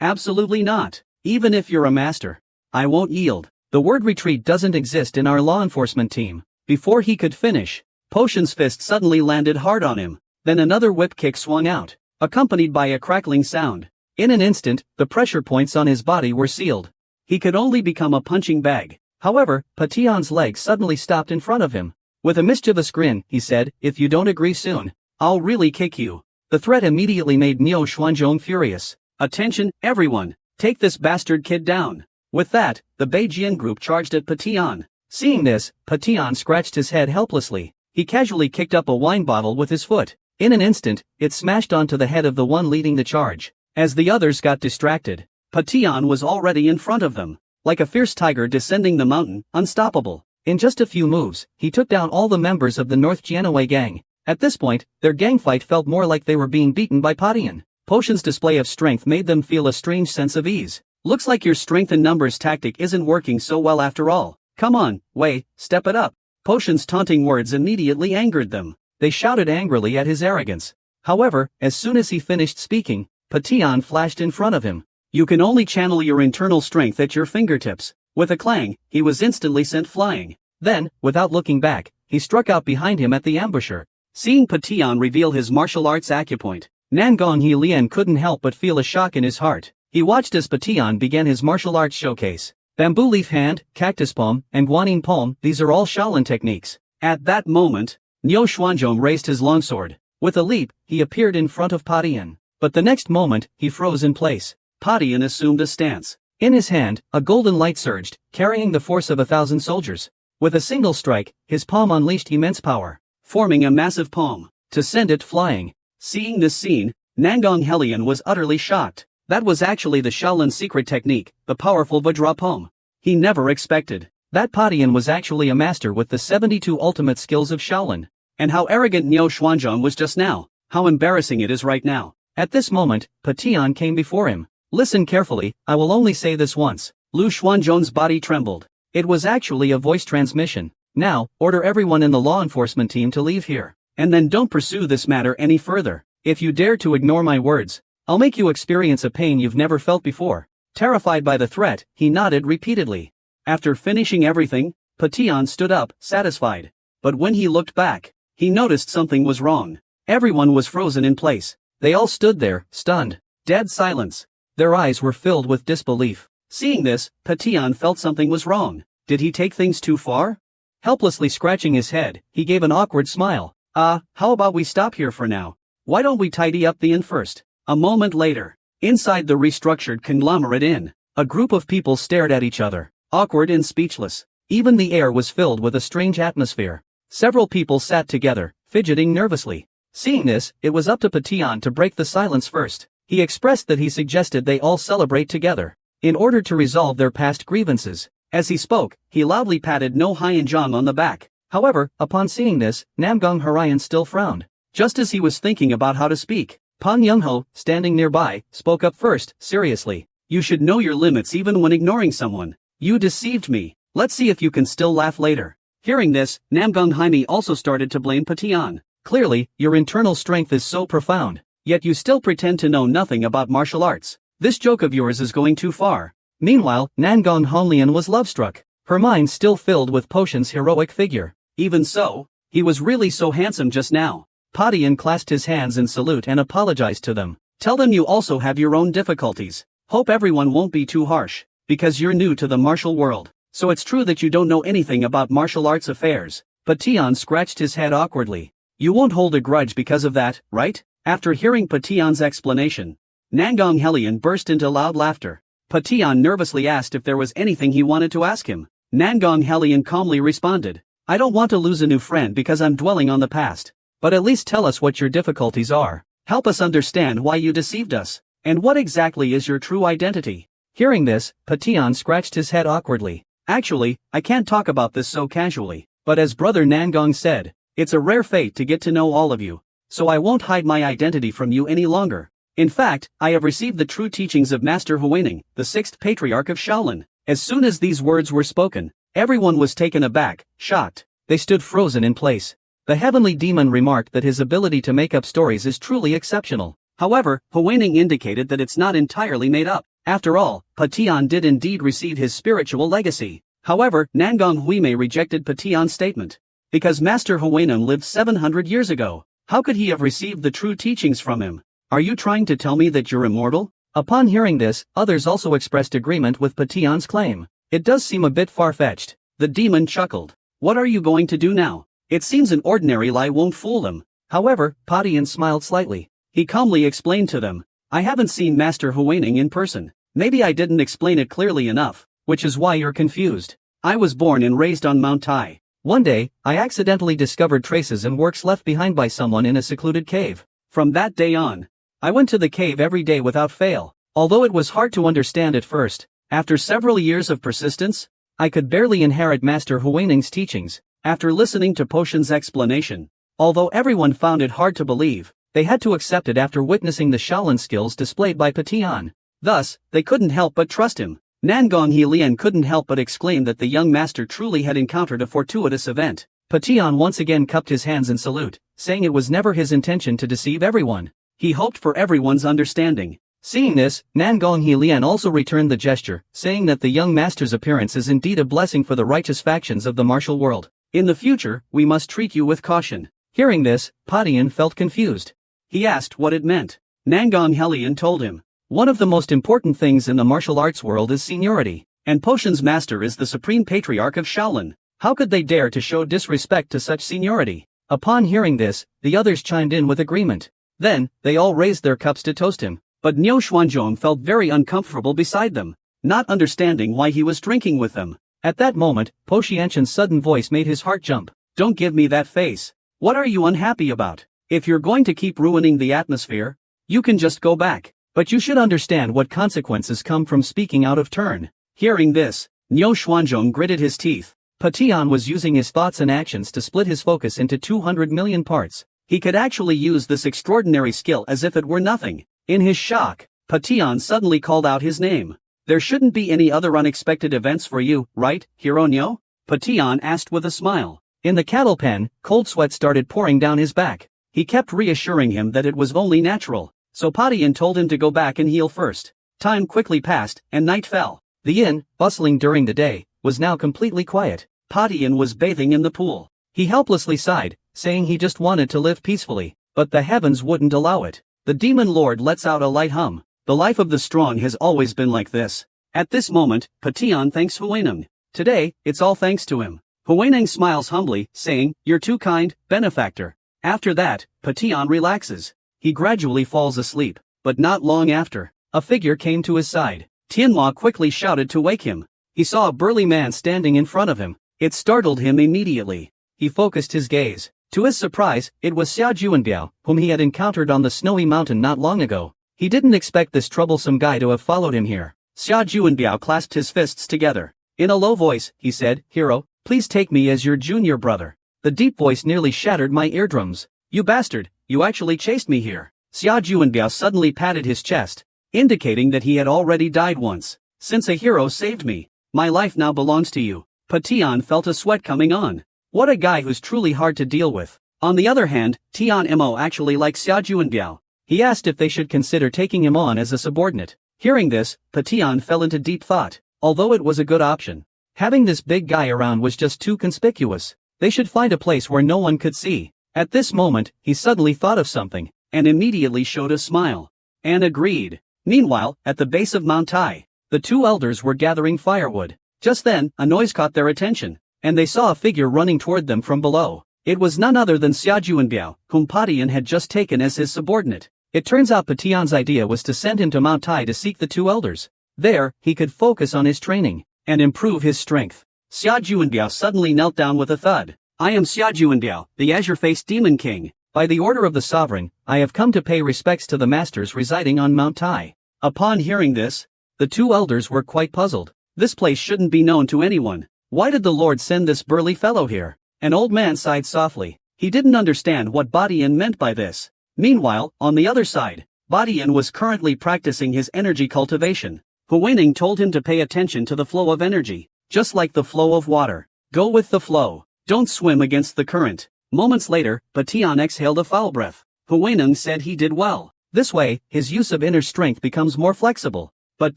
Absolutely not. Even if you're a master, I won't yield. The word retreat doesn't exist in our law enforcement team. Before he could finish, Potion's fist suddenly landed hard on him. Then another whip kick swung out, accompanied by a crackling sound. In an instant, the pressure points on his body were sealed. He could only become a punching bag. However, Patian's legs suddenly stopped in front of him. With a mischievous grin, he said, if you don't agree soon, I'll really kick you. The threat immediately made Niu Xuanzhong furious. Attention, everyone, take this bastard kid down. With that, the Beijian group charged at Patian. Seeing this, Patian scratched his head helplessly. He casually kicked up a wine bottle with his foot. In an instant, it smashed onto the head of the one leading the charge. As the others got distracted, Patian was already in front of them. Like a fierce tiger descending the mountain, unstoppable. In just a few moves, he took down all the members of the North Jianawei gang. At this point, their gang fight felt more like they were being beaten by Patian. Potion's display of strength made them feel a strange sense of ease. Looks like your strength in numbers tactic isn't working so well after all. Come on, Wei, step it up. Potion's taunting words immediately angered them. They shouted angrily at his arrogance. However, as soon as he finished speaking, Patian flashed in front of him. You can only channel your internal strength at your fingertips. With a clang, he was instantly sent flying. Then, without looking back, he struck out behind him at the ambusher. Seeing Patian reveal his martial arts acupoint, Nangong Lian couldn't help but feel a shock in his heart. He watched as Patian began his martial arts showcase. Bamboo leaf hand, cactus palm, and guanyin palm, these are all Shaolin techniques. At that moment, Niu Xuanzhong raised his longsword. With a leap, he appeared in front of Patian. But the next moment, he froze in place. Patian assumed a stance. In his hand, a golden light surged, carrying the force of 1,000 soldiers. With a single strike, his palm unleashed immense power, forming a massive palm, to send it flying. Seeing this scene, Nangong Helian was utterly shocked. That was actually the Shaolin secret technique, the powerful Vajra palm. He never expected that Patian was actually a master with the 72 ultimate skills of Shaolin. And how arrogant Niu Xuanzhong was just now. How embarrassing it is right now. At this moment, Patian came before him. Listen carefully, I will only say this once. Lu Xuanzhong's body trembled. It was actually a voice transmission. Now, order everyone in the law enforcement team to leave here. And then don't pursue this matter any further. If you dare to ignore my words, I'll make you experience a pain you've never felt before. Terrified by the threat, he nodded repeatedly. After finishing everything, Patian stood up, satisfied. But when he looked back, he noticed something was wrong. Everyone was frozen in place. They all stood there, stunned. Dead silence. Their eyes were filled with disbelief. Seeing this, Patian felt something was wrong. Did he take things too far? Helplessly scratching his head, he gave an awkward smile. How about we stop here for now? Why don't we tidy up the inn first? A moment later, inside the restructured conglomerate inn, a group of people stared at each other, awkward and speechless. Even the air was filled with a strange atmosphere. Several people sat together, fidgeting nervously. Seeing this, it was up to Patian to break the silence first. He expressed that he suggested they all celebrate together, in order to resolve their past grievances. As he spoke, he loudly patted No Hyunjong on the back. However, upon seeing this, Namgang Harayan still frowned. Just as he was thinking about how to speak, Pan Youngho, standing nearby, spoke up first, seriously. You should know your limits even when ignoring someone. You deceived me. Let's see if you can still laugh later. Hearing this, Namgang Jaime also started to blame Patian. Clearly, your internal strength is so profound, yet you still pretend to know nothing about martial arts. This joke of yours is going too far. Meanwhile, Nangong Honlian was love-struck, her mind still filled with Potion's heroic figure. Even so, he was really so handsome just now. Patian clasped his hands in salute and apologized to them. Tell them you also have your own difficulties. Hope everyone won't be too harsh, because you're new to the martial world. So it's true that you don't know anything about martial arts affairs. Patian scratched his head awkwardly. You won't hold a grudge because of that, right? After hearing Patian's explanation, Nangong Helian burst into loud laughter. Patian nervously asked if there was anything he wanted to ask him. Nangong Helian calmly responded, I don't want to lose a new friend because I'm dwelling on the past. But at least tell us what your difficulties are. Help us understand why you deceived us. And what exactly is your true identity? Hearing this, Patian scratched his head awkwardly. Actually, I can't talk about this so casually. But as Brother Nangong said, it's a rare fate to get to know all of you. So I won't hide my identity from you any longer. In fact, I have received the true teachings of Master Huining, the 6th Patriarch of Shaolin. As soon as these words were spoken, everyone was taken aback, shocked. They stood frozen in place. The heavenly demon remarked that his ability to make up stories is truly exceptional. However, Huining indicated that it's not entirely made up. After all, Patian did indeed receive his spiritual legacy. However, Nangong Huime rejected Patian's statement. Because Master Huining lived 700 years ago, how could he have received the true teachings from him? Are you trying to tell me that you're immortal? Upon hearing this, others also expressed agreement with Patian's claim. It does seem a bit far-fetched. The demon chuckled. What are you going to do now? It seems an ordinary lie won't fool them. However, Patian smiled slightly. He calmly explained to them, I haven't seen Master Huining in person. Maybe I didn't explain it clearly enough, which is why you're confused. I was born and raised on Mount Tai. One day, I accidentally discovered traces and works left behind by someone in a secluded cave. From that day on, I went to the cave every day without fail. Although it was hard to understand at first, after several years of persistence, I could barely inherit Master Huining's teachings. After listening to Potion's explanation, although everyone found it hard to believe, they had to accept it after witnessing the Shaolin skills displayed by Patian. Thus, they couldn't help but trust him. Nangong Helian couldn't help but exclaim that the young master truly had encountered a fortuitous event. Patian once again cupped his hands in salute, saying it was never his intention to deceive everyone. He hoped for everyone's understanding. Seeing this, Nangong Helian also returned the gesture, saying that the young master's appearance is indeed a blessing for the righteous factions of the martial world. In the future, we must treat you with caution. Hearing this, Patian felt confused. He asked what it meant. Nangong Helian told him, one of the most important things in the martial arts world is seniority, and Potion's master is the supreme patriarch of Shaolin. How could they dare to show disrespect to such seniority? Upon hearing this, the others chimed in with agreement. Then, they all raised their cups to toast him, but Niu Xuanzhong felt very uncomfortable beside them, not understanding why he was drinking with them. At that moment, Po Xianqian's sudden voice made his heart jump. Don't give me that face. What are you unhappy about? If you're going to keep ruining the atmosphere, you can just go back. But you should understand what consequences come from speaking out of turn. Hearing this, Niu Xuanzhong gritted his teeth. Patian was using his thoughts and actions to split his focus into 200 million parts. He could actually use this extraordinary skill as if it were nothing. In his shock, Patian suddenly called out his name. There shouldn't be any other unexpected events for you, right, Hironyo? Patian asked with a smile. In the cattle pen, cold sweat started pouring down his back. He kept reassuring him that it was only natural. So Patian told him to go back and heal first. Time quickly passed, and night fell. The inn, bustling during the day, was now completely quiet. Patian was bathing in the pool. He helplessly sighed, saying he just wanted to live peacefully, but the heavens wouldn't allow it. The demon lord lets out a light hum. The life of the strong has always been like this. At this moment, Patian thanks Huineng. Today, it's all thanks to him. Huineng smiles humbly, saying, You're too kind, benefactor. After that, Patian relaxes. He gradually falls asleep, but not long after, a figure came to his side. Tianhua quickly shouted to wake him. he saw a burly man standing in front of him. It startled him immediately. He focused his gaze. To his surprise, it was Xiao Juanbiao, whom he had encountered on the snowy mountain not long ago. He didn't expect this troublesome guy to have followed him here. Xiao Juanbiao clasped his fists together. In a low voice, he said, "Hero, please take me as your junior brother." The deep voice nearly shattered my eardrums. "You bastard, you actually chased me here." Xiao Juanbiao suddenly patted his chest, indicating that he had already died once. "Since a hero saved me, my life now belongs to you." Patian felt a sweat coming on. What a guy who's truly hard to deal with. On the other hand, Tian Mo actually likes Xiao Juanbiao. He asked if they should consider taking him on as a subordinate. Hearing this, Patian fell into deep thought. Although it was a good option, having this big guy around was just too conspicuous. They should find a place where no one could see. At this moment, he suddenly thought of something, and immediately showed a smile. And agreed. Meanwhile, at the base of Mount Tai, the two elders were gathering firewood. Just then, a noise caught their attention, and they saw a figure running toward them from below. It was none other than Xiao Juanbiao, whom Patian had just taken as his subordinate. It turns out Patian's idea was to send him to Mount Tai to seek the two elders. There, he could focus on his training and improve his strength. Xiao Juanbiao suddenly knelt down with a thud. "I am Xiao Juanbiao, the azure-faced demon king. By the order of the sovereign, I have come to pay respects to the masters residing on Mount Tai." Upon hearing this, the two elders were quite puzzled. This place shouldn't be known to anyone. Why did the Lord send this burly fellow here? An old man sighed softly. He didn't understand what Badian meant by this. Meanwhile, on the other side, Badian was currently practicing his energy cultivation. Huining told him to pay attention to the flow of energy, just like the flow of water. Go with the flow. Don't swim against the current. Moments later, Batian exhaled a foul breath. Huining said he did well. This way, his use of inner strength becomes more flexible. But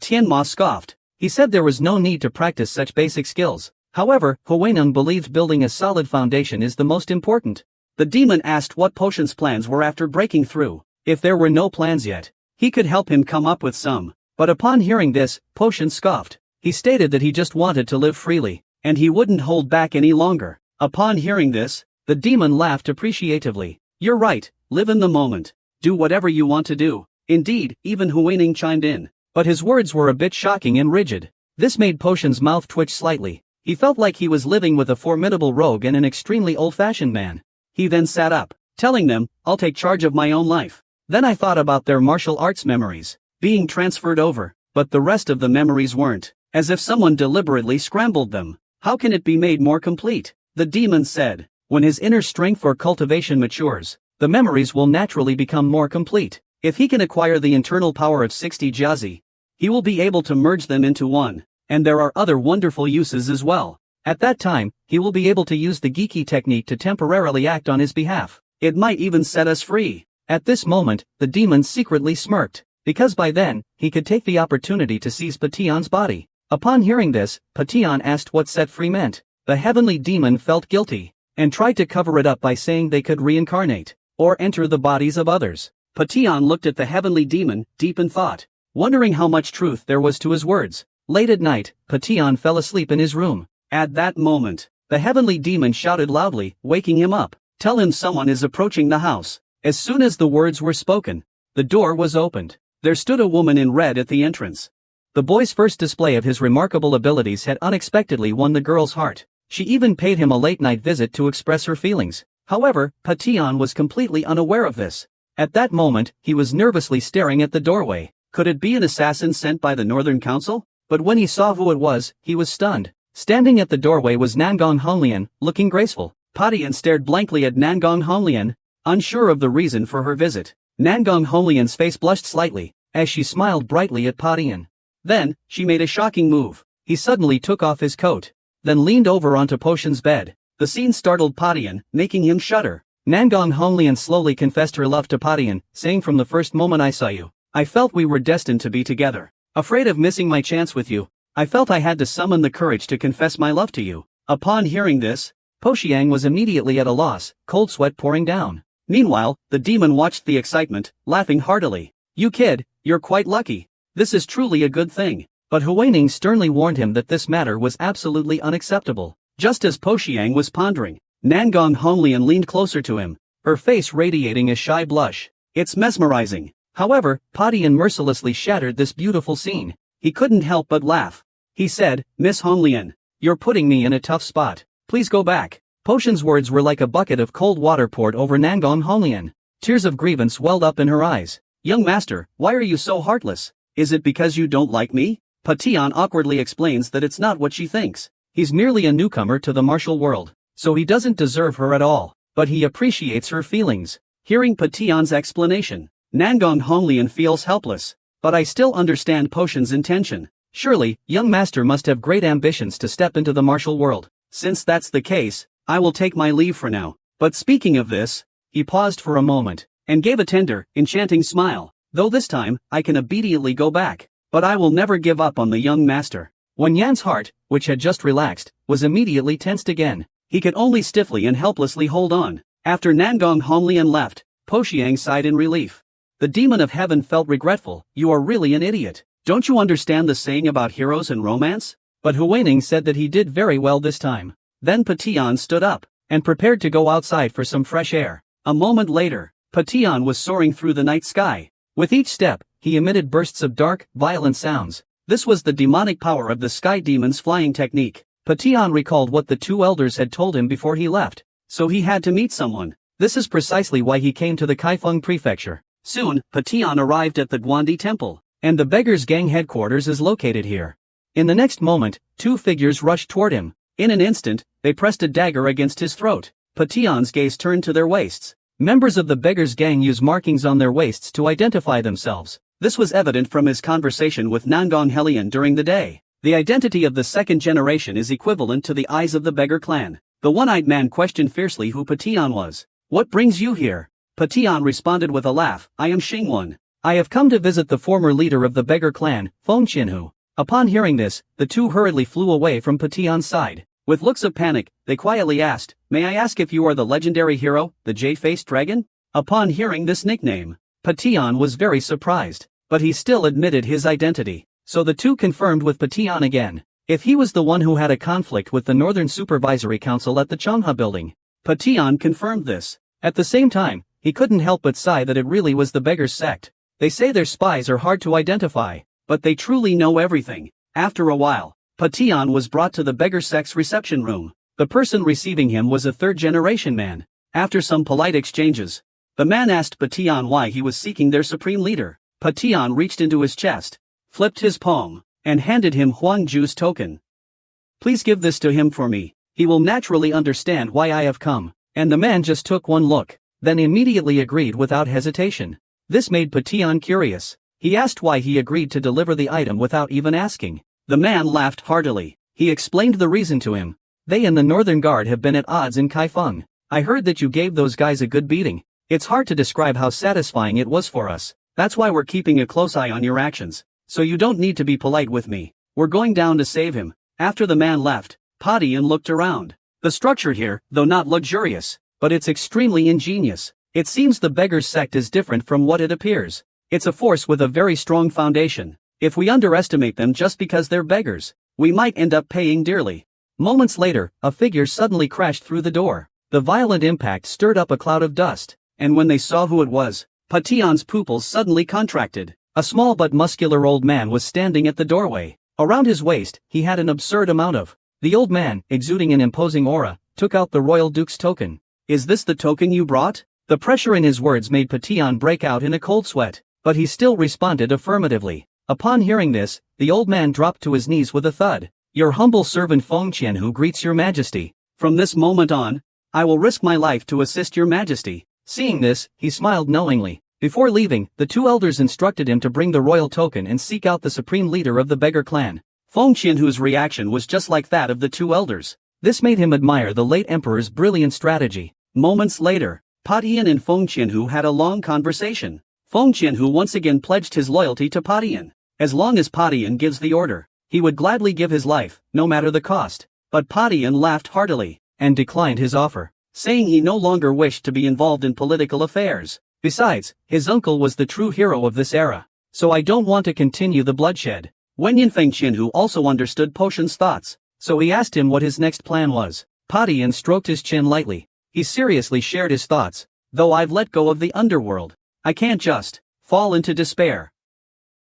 Tianma scoffed. He said there was no need to practice such basic skills. However, Huining believed building a solid foundation is the most important. The demon asked what Potion's plans were after breaking through. If there were no plans yet, he could help him come up with some. But upon hearing this, Potion scoffed. He stated that he just wanted to live freely, and he wouldn't hold back any longer. Upon hearing this, the demon laughed appreciatively. "You're right, live in the moment. Do whatever you want to do." Indeed, even Huining chimed in. But his words were a bit shocking and rigid. This made Potion's mouth twitch slightly. He felt like he was living with a formidable rogue and an extremely old-fashioned man. He then sat up, telling them, "I'll take charge of my own life." Then I thought about their martial arts memories being transferred over, but the rest of the memories weren't, as if someone deliberately scrambled them. How can it be made more complete? The demon said. When his inner strength or cultivation matures, the memories will naturally become more complete. If he can acquire the internal power of 60 Jiazi, he will be able to merge them into one, and there are other wonderful uses as well. At that time, he will be able to use the Geeki technique to temporarily act on his behalf. It might even set us free. At this moment, the demon secretly smirked, because by then, he could take the opportunity to seize Patian's body. Upon hearing this, Patian asked what set free meant. The heavenly demon felt guilty, and tried to cover it up by saying they could reincarnate, or enter the bodies of others. Patian looked at the heavenly demon, deep in thought, wondering how much truth there was to his words. Late at night, Patian fell asleep in his room. At that moment, the heavenly demon shouted loudly, waking him up. "Tell him someone is approaching the house." As soon as the words were spoken, the door was opened. There stood a woman in red at the entrance. The boy's first display of his remarkable abilities had unexpectedly won the girl's heart. She even paid him a late-night visit to express her feelings. However, Patian was completely unaware of this. At that moment, he was nervously staring at the doorway. Could it be an assassin sent by the Northern Council? But when he saw who it was, he was stunned. Standing at the doorway was Nangong Honglian, looking graceful. Patian stared blankly at Nangong Honglian, unsure of the reason for her visit. Nangong Honglian's face blushed slightly, as she smiled brightly at Patian. Then, she made a shocking move. He suddenly took off his coat, then leaned over onto Potion's bed. The scene startled Patian, making him shudder. Nangong Honglian slowly confessed her love to Patian, saying, "From the first moment I saw you, I felt we were destined to be together. Afraid of missing my chance with you, I felt I had to summon the courage to confess my love to you." Upon hearing this, Poxiang was immediately at a loss, cold sweat pouring down. Meanwhile, the demon watched the excitement, laughing heartily. "You kid, you're quite lucky. This is truly a good thing." But Huining sternly warned him that this matter was absolutely unacceptable. Just as Poxiang was pondering, Nangong Honglian leaned closer to him, her face radiating a shy blush. "It's mesmerizing." However, Patian mercilessly shattered this beautiful scene. He couldn't help but laugh. He said, Miss Honglian, you're putting me in a tough spot. Please go back. Potion's words were like a bucket of cold water poured over Nangong Honglian. Tears of grievance welled up in her eyes. Young master, why are you so heartless? Is it because you don't like me? Patian awkwardly explains that it's not what she thinks. He's merely a newcomer to the martial world, so he doesn't deserve her at all, but he appreciates her feelings. Hearing Patian's explanation, Nangong Honglian feels helpless. But I still understand Potion's intention. Surely, young master must have great ambitions to step into the martial world. Since that's the case, I will take my leave for now. But speaking of this, he paused for a moment, and gave a tender, enchanting smile. Though this time, I can obediently go back. But I will never give up on the young master. When Yan's heart, which had just relaxed, was immediately tensed again. He could only stiffly and helplessly hold on. After Nangong Honglian left, Po Xiang sighed in relief. The demon of heaven felt regretful. You are really an idiot. Don't you understand the saying about heroes and romance? But Huining said that he did very well this time. Then Patian stood up, and prepared to go outside for some fresh air. A moment later, Patian was soaring through the night sky. With each step, he emitted bursts of dark, violent sounds. This was the demonic power of the sky demon's flying technique. Patian recalled what the two elders had told him before he left. So he had to meet someone. This is precisely why he came to the Kaifeng prefecture. Soon, Patian arrived at the Guandi temple, and the beggars' gang headquarters is located here. In the next moment, two figures rushed toward him. In an instant, they pressed a dagger against his throat. Patian's gaze turned to their waists. Members of the beggars' gang use markings on their waists to identify themselves. This was evident from his conversation with Nangong Helian during the day. The identity of the second generation is equivalent to the eyes of the beggar clan. The one-eyed man questioned fiercely who Patian was. What brings you here? Patian responded with a laugh, I am Xingwen. I have come to visit the former leader of the beggar clan, Feng Qianhu. Upon hearing this, the two hurriedly flew away from Patian's side. With looks of panic, they quietly asked, May I ask if you are the legendary hero, the jade-faced dragon? Upon hearing this nickname, Patian was very surprised, but he still admitted his identity. So the two confirmed with Patian again. If he was the one who had a conflict with the Northern Supervisory Council at the Changha building. Patian confirmed this. At the same time, he couldn't help but sigh that it really was the beggars' sect. They say their spies are hard to identify, but they truly know everything. After a while, Patian was brought to the beggar sect's reception room. The person receiving him was a third-generation man. After some polite exchanges, the man asked Patian why he was seeking their supreme leader. Patian reached into his chest, flipped his palm, and handed him Huangju's token. Please give this to him for me. He will naturally understand why I have come. And the man just took one look, then immediately agreed without hesitation. This made Patian curious. He asked why he agreed to deliver the item without even asking. The man laughed heartily. He explained the reason to him. They and the Northern Guard have been at odds in Kaifeng. I heard that you gave those guys a good beating. It's hard to describe how satisfying it was for us. That's why we're keeping a close eye on your actions. So you don't need to be polite with me. We're going down to save him. After the man left, Patian looked around. The structure here, though not luxurious, but it's extremely ingenious. It seems the beggars' sect is different from what it appears. It's a force with a very strong foundation. If we underestimate them just because they're beggars, we might end up paying dearly. Moments later, a figure suddenly crashed through the door. The violent impact stirred up a cloud of dust, and when they saw who it was, Patian's pupils suddenly contracted. A small but muscular old man was standing at the doorway. Around his waist, he had an absurd amount of. The old man, exuding an imposing aura, took out the royal duke's token. Is this the token you brought? The pressure in his words made Patian break out in a cold sweat, but he still responded affirmatively. Upon hearing this, the old man dropped to his knees with a thud. Your humble servant Feng Qianhu greets your majesty. From this moment on, I will risk my life to assist your majesty. Seeing this, he smiled knowingly. Before leaving, the two elders instructed him to bring the royal token and seek out the supreme leader of the beggar clan. Feng Qianhu's reaction was just like that of the two elders. This made him admire the late emperor's brilliant strategy. Moments later, Patian and Feng Qianhu had a long conversation. Feng Qianhu once again pledged his loyalty to Patian. As long as Patian gives the order, he would gladly give his life, no matter the cost. But Patian laughed heartily, and declined his offer, saying he no longer wished to be involved in political affairs. Besides, his uncle was the true hero of this era. So I don't want to continue the bloodshed. Wenyan Feng Qianhu also understood Potion's thoughts, so he asked him what his next plan was. Patian stroked his chin lightly. He seriously shared his thoughts. Though I've let go of the underworld, I can't just fall into despair.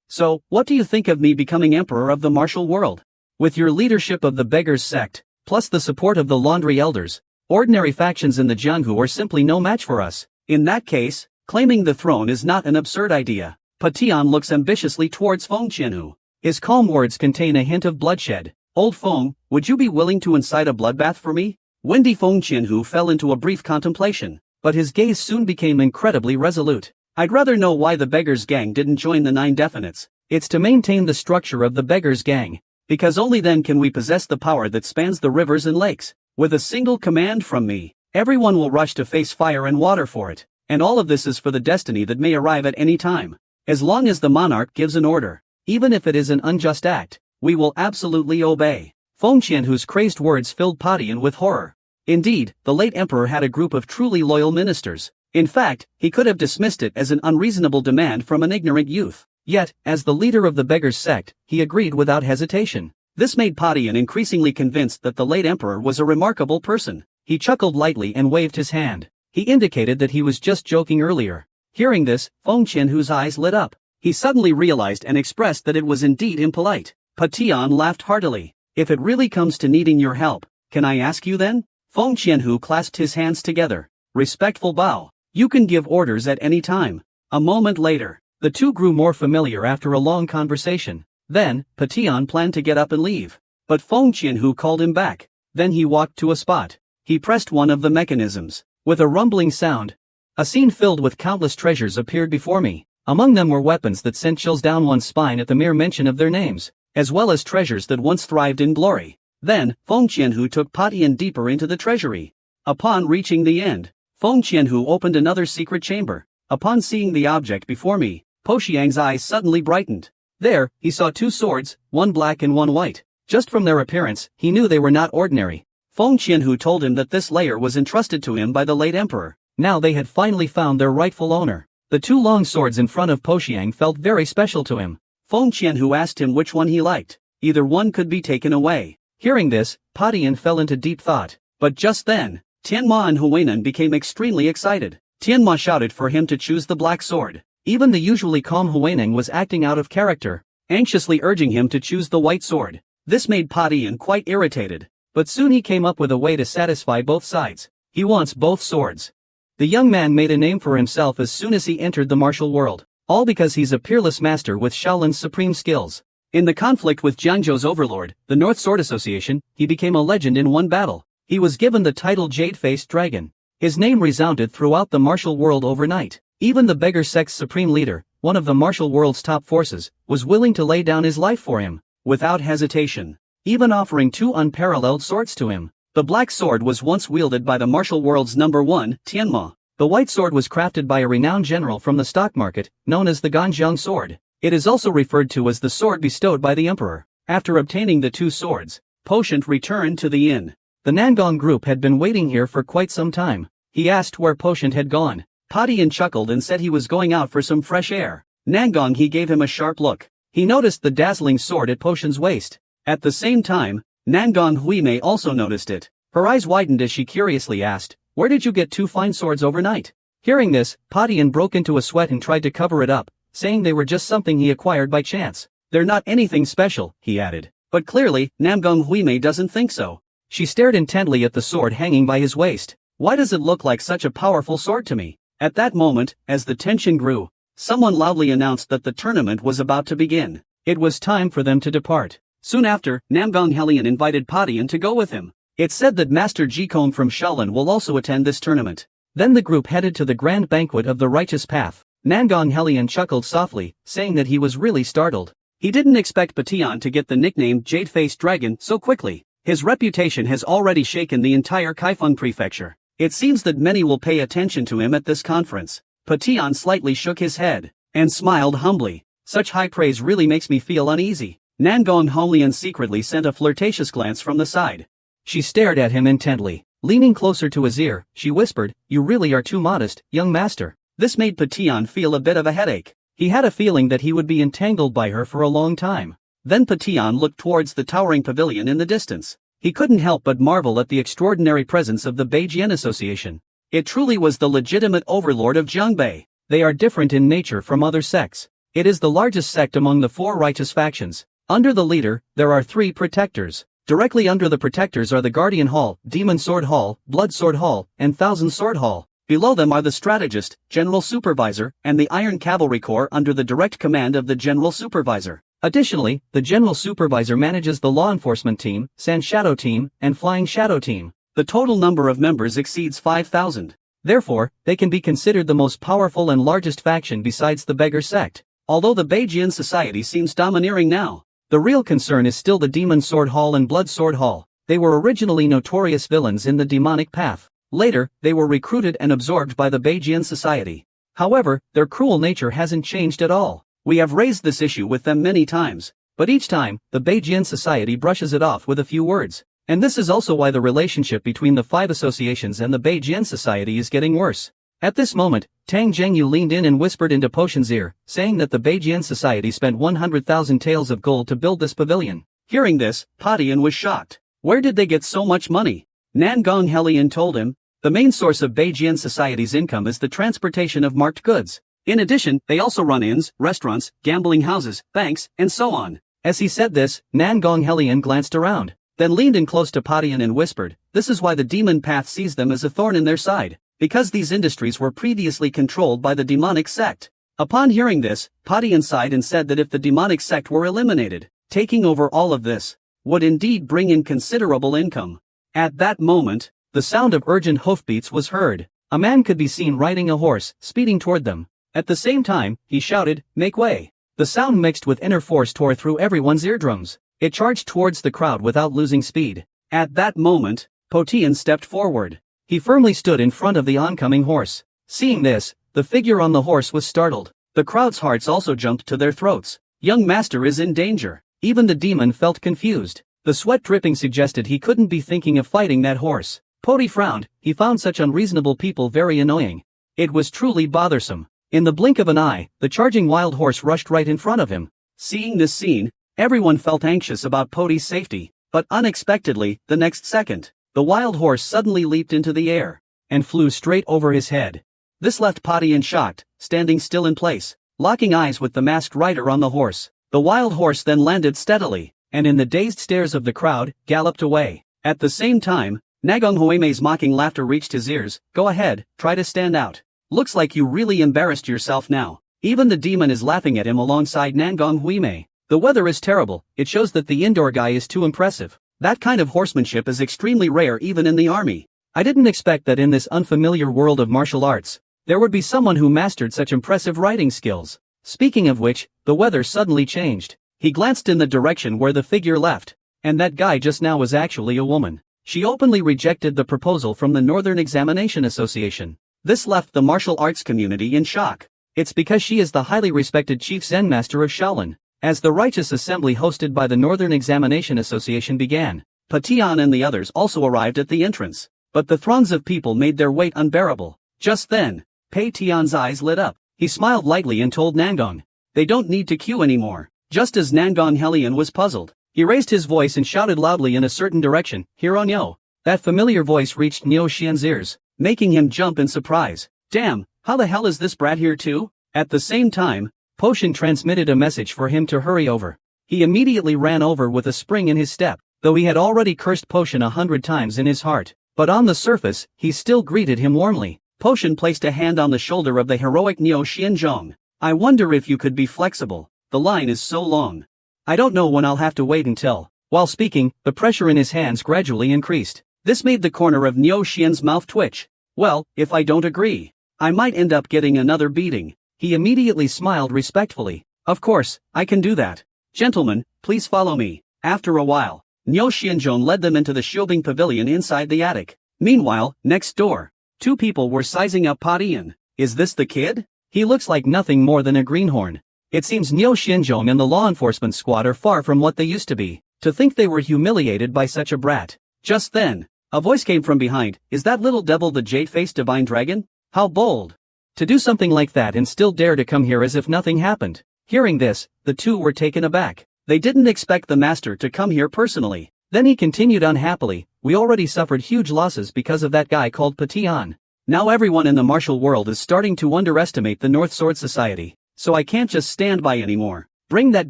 So, what do you think of me becoming emperor of the martial world? With your leadership of the beggars sect, plus the support of the laundry elders, ordinary factions in the Jianghu are simply no match for us. In that case, claiming the throne is not an absurd idea. Patian looks ambitiously towards Feng Qianhu. His calm words contain a hint of bloodshed. Old Feng, would you be willing to incite a bloodbath for me? Windy Feng Qianhu fell into a brief contemplation, but his gaze soon became incredibly resolute. I'd rather know why the beggars gang didn't join the 9 definites. It's to maintain the structure of the beggars gang, because only then can we possess the power that spans the rivers and lakes. With a single command from me, everyone will rush to face fire and water for it, and all of this is for the destiny that may arrive at any time. As long as the monarch gives an order, even if it is an unjust act, we will absolutely obey. Feng Qianhu's crazed words filled Patian with horror. Indeed, the late emperor had a group of truly loyal ministers. In fact, he could have dismissed it as an unreasonable demand from an ignorant youth. Yet, as the leader of the beggars sect, he agreed without hesitation. This made Patian increasingly convinced that the late emperor was a remarkable person. He chuckled lightly and waved his hand. He indicated that he was just joking earlier. Hearing this, Feng Qianhu's eyes lit up. He suddenly realized and expressed that it was indeed impolite. Patian laughed heartily. If it really comes to needing your help, can I ask you then? Feng Qianhu clasped his hands together. Respectful bow. You can give orders at any time. A moment later, the two grew more familiar after a long conversation. Then, Patian planned to get up and leave. But Feng Qianhu called him back. Then he walked to a spot. He pressed one of the mechanisms. With a rumbling sound, a scene filled with countless treasures appeared before me. Among them were weapons that sent chills down one's spine at the mere mention of their names, as well as treasures that once thrived in glory. Then, Feng Qianhu took Patian deeper into the treasury. Upon reaching the end, Feng Qianhu opened another secret chamber. Upon seeing the object before me, Po Xiang's eyes suddenly brightened. There, he saw 2 swords, one black and one white. Just from their appearance, he knew they were not ordinary. Feng Qianhu told him that this layer was entrusted to him by the late emperor. Now they had finally found their rightful owner. The 2 long swords in front of Po Xiang felt very special to him. Feng Qianhu asked him which one he liked. Either one could be taken away. Hearing this, Patian fell into deep thought. But just then, Tianma and Huainan became extremely excited. Tianma shouted for him to choose the black sword. Even the usually calm Huainan was acting out of character, anxiously urging him to choose the white sword. This made Patian quite irritated. But soon he came up with a way to satisfy both sides. He wants both swords. The young man made a name for himself as soon as he entered the martial world, all because he's a peerless master with Shaolin's supreme skills. In the conflict with Jiangzhou's overlord, the North Sword Association, he became a legend in one battle. He was given the title Jade-Faced Dragon. His name resounded throughout the martial world overnight. Even the beggar sect's supreme leader, one of the martial world's top forces, was willing to lay down his life for him, without hesitation, even offering 2 unparalleled swords to him. The black sword was once wielded by the martial world's #1, Tianma. The white sword was crafted by a renowned general from the stock market, known as the Ganjiang sword. It is also referred to as the sword bestowed by the emperor. After obtaining the 2 swords, Poshant returned to the inn. The Nangong group had been waiting here for quite some time. He asked where Poshant had gone. Patian chuckled and said he was going out for some fresh air. Nangong he gave him a sharp look. He noticed the dazzling sword at Poshant's waist. At the same time, Nangong Huimei also noticed it. Her eyes widened as she curiously asked, "Where did you get 2 fine swords overnight?" Hearing this, Patian broke into a sweat and tried to cover it up, saying they were just something he acquired by chance. "They're not anything special," he added. But clearly, Nangong Huimei doesn't think so. She stared intently at the sword hanging by his waist. "Why does it look like such a powerful sword to me?" At that moment, as the tension grew, someone loudly announced that the tournament was about to begin. It was time for them to depart. Soon after, Namgong Helian invited Patian to go with him. It's said that Master Jikong from Shaolin will also attend this tournament. Then the group headed to the grand banquet of the righteous path. Nangong Helian chuckled softly, saying that he was really startled. He didn't expect Patian to get the nickname Jade-Faced Dragon so quickly. His reputation has already shaken the entire Kaifeng prefecture. It seems that many will pay attention to him at this conference. Patian slightly shook his head and smiled humbly. Such high praise really makes me feel uneasy. Nangong Holian secretly sent a flirtatious glance from the side. She stared at him intently. Leaning closer to his ear, she whispered, "You really are too modest, young master." This made Patian feel a bit of a headache. He had a feeling that he would be entangled by her for a long time. Then Patian looked towards the towering pavilion in the distance. He couldn't help but marvel at the extraordinary presence of the Beijian Association. It truly was the legitimate overlord of Jiangbei. They are different in nature from other sects. It is the largest sect among the 4 righteous factions. Under the leader, there are 3 protectors. Directly under the protectors are the Guardian Hall, Demon Sword Hall, Blood Sword Hall, and Thousand Sword Hall. Below them are the Strategist, General Supervisor, and the Iron Cavalry Corps under the direct command of the General Supervisor. Additionally, the General Supervisor manages the Law Enforcement Team, Sand Shadow Team, and Flying Shadow Team. The total number of members exceeds 5,000. Therefore, they can be considered the most powerful and largest faction besides the Beggar Sect. Although the Beijian society seems domineering now, the real concern is still the Demon Sword Hall and Blood Sword Hall. They were originally notorious villains in the demonic path. Later, they were recruited and absorbed by the Beijian society. However, their cruel nature hasn't changed at all. We have raised this issue with them many times, but each time, the Beijian society brushes it off with a few words. And this is also why the relationship between the 5 associations and the Beijian society is getting worse. At this moment, Tang Zhengyu leaned in and whispered into Potion's ear, saying that the Beijian society spent 100,000 taels of gold to build this pavilion. Hearing this, Patian was shocked. Where did they get so much money? Nangong Helian told him, the main source of Beijian society's income is the transportation of marked goods. In addition, they also run inns, restaurants, gambling houses, banks, and so on. As he said this, Nangong Helian glanced around, then leaned in close to Patian and whispered, this is why the demon path sees them as a thorn in their side. Because these industries were previously controlled by the demonic sect. Upon hearing this, Patian sighed and said that if the demonic sect were eliminated, taking over all of this would indeed bring in considerable income. At that moment, the sound of urgent hoofbeats was heard. A man could be seen riding a horse, speeding toward them. At the same time, he shouted, make way. The sound mixed with inner force tore through everyone's eardrums. It charged towards the crowd without losing speed. At that moment, Patian stepped forward. He firmly stood in front of the oncoming horse. Seeing this, the figure on the horse was startled. The crowd's hearts also jumped to their throats. Young master is in danger. Even the demon felt confused. The sweat dripping suggested he couldn't be thinking of fighting that horse. Poti frowned. He found such unreasonable people very annoying. It was truly bothersome. In the blink of an eye, the charging wild horse rushed right in front of him. Seeing this scene, everyone felt anxious about Poti's safety. But unexpectedly, the next second, the wild horse suddenly leaped into the air and flew straight over his head. This left Patian shocked, standing still in place, locking eyes with the masked rider on the horse. The wild horse then landed steadily, and in the dazed stares of the crowd, galloped away. At the same time, Nagong Huime's mocking laughter reached his ears. Go ahead, try to stand out. Looks like you really embarrassed yourself now. Even the demon is laughing at him alongside Nangong Huime. The weather is terrible, it shows that the indoor guy is too impressive. That kind of horsemanship is extremely rare even in the army. I didn't expect that in this unfamiliar world of martial arts, there would be someone who mastered such impressive riding skills. Speaking of which, the weather suddenly changed. He glanced in the direction where the figure left, and that guy just now was actually a woman. She openly rejected the proposal from the Northern Examination Association. This left the martial arts community in shock. It's because she is the highly respected Chief Zen Master of Shaolin. As the righteous assembly hosted by the Northern Examination Association began, Patian and the others also arrived at the entrance. But the throngs of people made their wait unbearable. Just then, Patian's eyes lit up. He smiled lightly and told Nangong, they don't need to queue anymore. Just as Nangong Helian was puzzled, he raised his voice and shouted loudly in a certain direction, here on yo. That familiar voice reached Niu Xian's ears, making him jump in surprise. Damn, how the hell is this brat here too? At the same time, Potion transmitted a message for him to hurry over. He immediately ran over with a spring in his step, though he had already cursed Potion 100 times in his heart. But on the surface, he still greeted him warmly. Potion placed a hand on the shoulder of the heroic Niu Xianzhong. I wonder if you could be flexible. The line is so long. I don't know when I'll have to wait until. While speaking, the pressure in his hands gradually increased. This made the corner of Niu Xian's mouth twitch. Well, if I don't agree, I might end up getting another beating. He immediately smiled respectfully. Of course, I can do that. Gentlemen, please follow me. After a while, Niu Xianzhong led them into the Shielding Pavilion inside the attic. Meanwhile, next door, 2 people were sizing up Patian. Is this the kid? He looks like nothing more than a greenhorn. It seems Niu Xianzhong and the law enforcement squad are far from what they used to be. To think they were humiliated by such a brat. Just then, a voice came from behind. Is that little devil the jade-faced divine dragon? How bold! To do something like that and still dare to come here as if nothing happened. Hearing this, the 2 were taken aback. They didn't expect the master to come here personally. Then he continued unhappily, we already suffered huge losses because of that guy called Patian. Now everyone in the martial world is starting to underestimate the North Sword Society. So I can't just stand by anymore. Bring that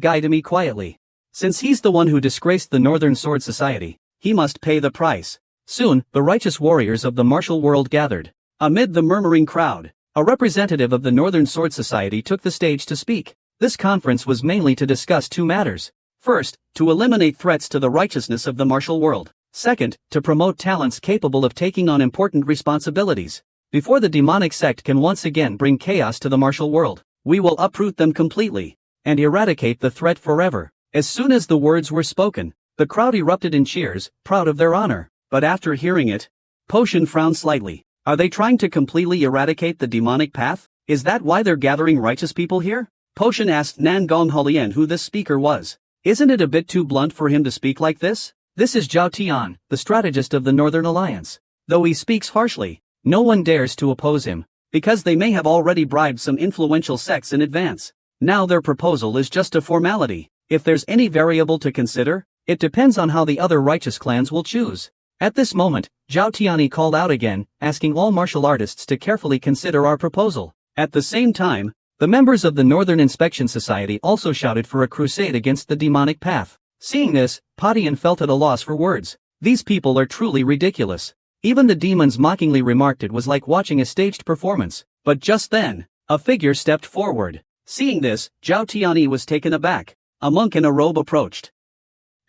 guy to me quietly. Since he's the one who disgraced the Northern Sword Society, he must pay the price. Soon, the righteous warriors of the martial world gathered. Amid the murmuring crowd, a representative of the Northern Sword Society took the stage to speak. This conference was mainly to discuss two matters. First, to eliminate threats to the righteousness of the martial world. Second, to promote talents capable of taking on important responsibilities. Before the demonic sect can once again bring chaos to the martial world, we will uproot them completely and eradicate the threat forever. As soon as the words were spoken, the crowd erupted in cheers, proud of their honor. But after hearing it, Potion frowned slightly. Are they trying to completely eradicate the demonic path? Is that why they're gathering righteous people here? Potion asked Nan Gonghulian who this speaker was. Isn't it a bit too blunt for him to speak like this? This is Zhao Tian, the strategist of the Northern Alliance. Though he speaks harshly, no one dares to oppose him, because they may have already bribed some influential sects in advance. Now their proposal is just a formality. If there's any variable to consider, it depends on how the other righteous clans will choose. At this moment, Zhao Tiani called out again, asking all martial artists to carefully consider our proposal. At the same time, the members of the Northern Inspection Society also shouted for a crusade against the demonic path. Seeing this, Patian felt at a loss for words. These people are truly ridiculous. Even the demons mockingly remarked it was like watching a staged performance. But just then, a figure stepped forward. Seeing this, Zhao Tiani was taken aback. A monk in a robe approached.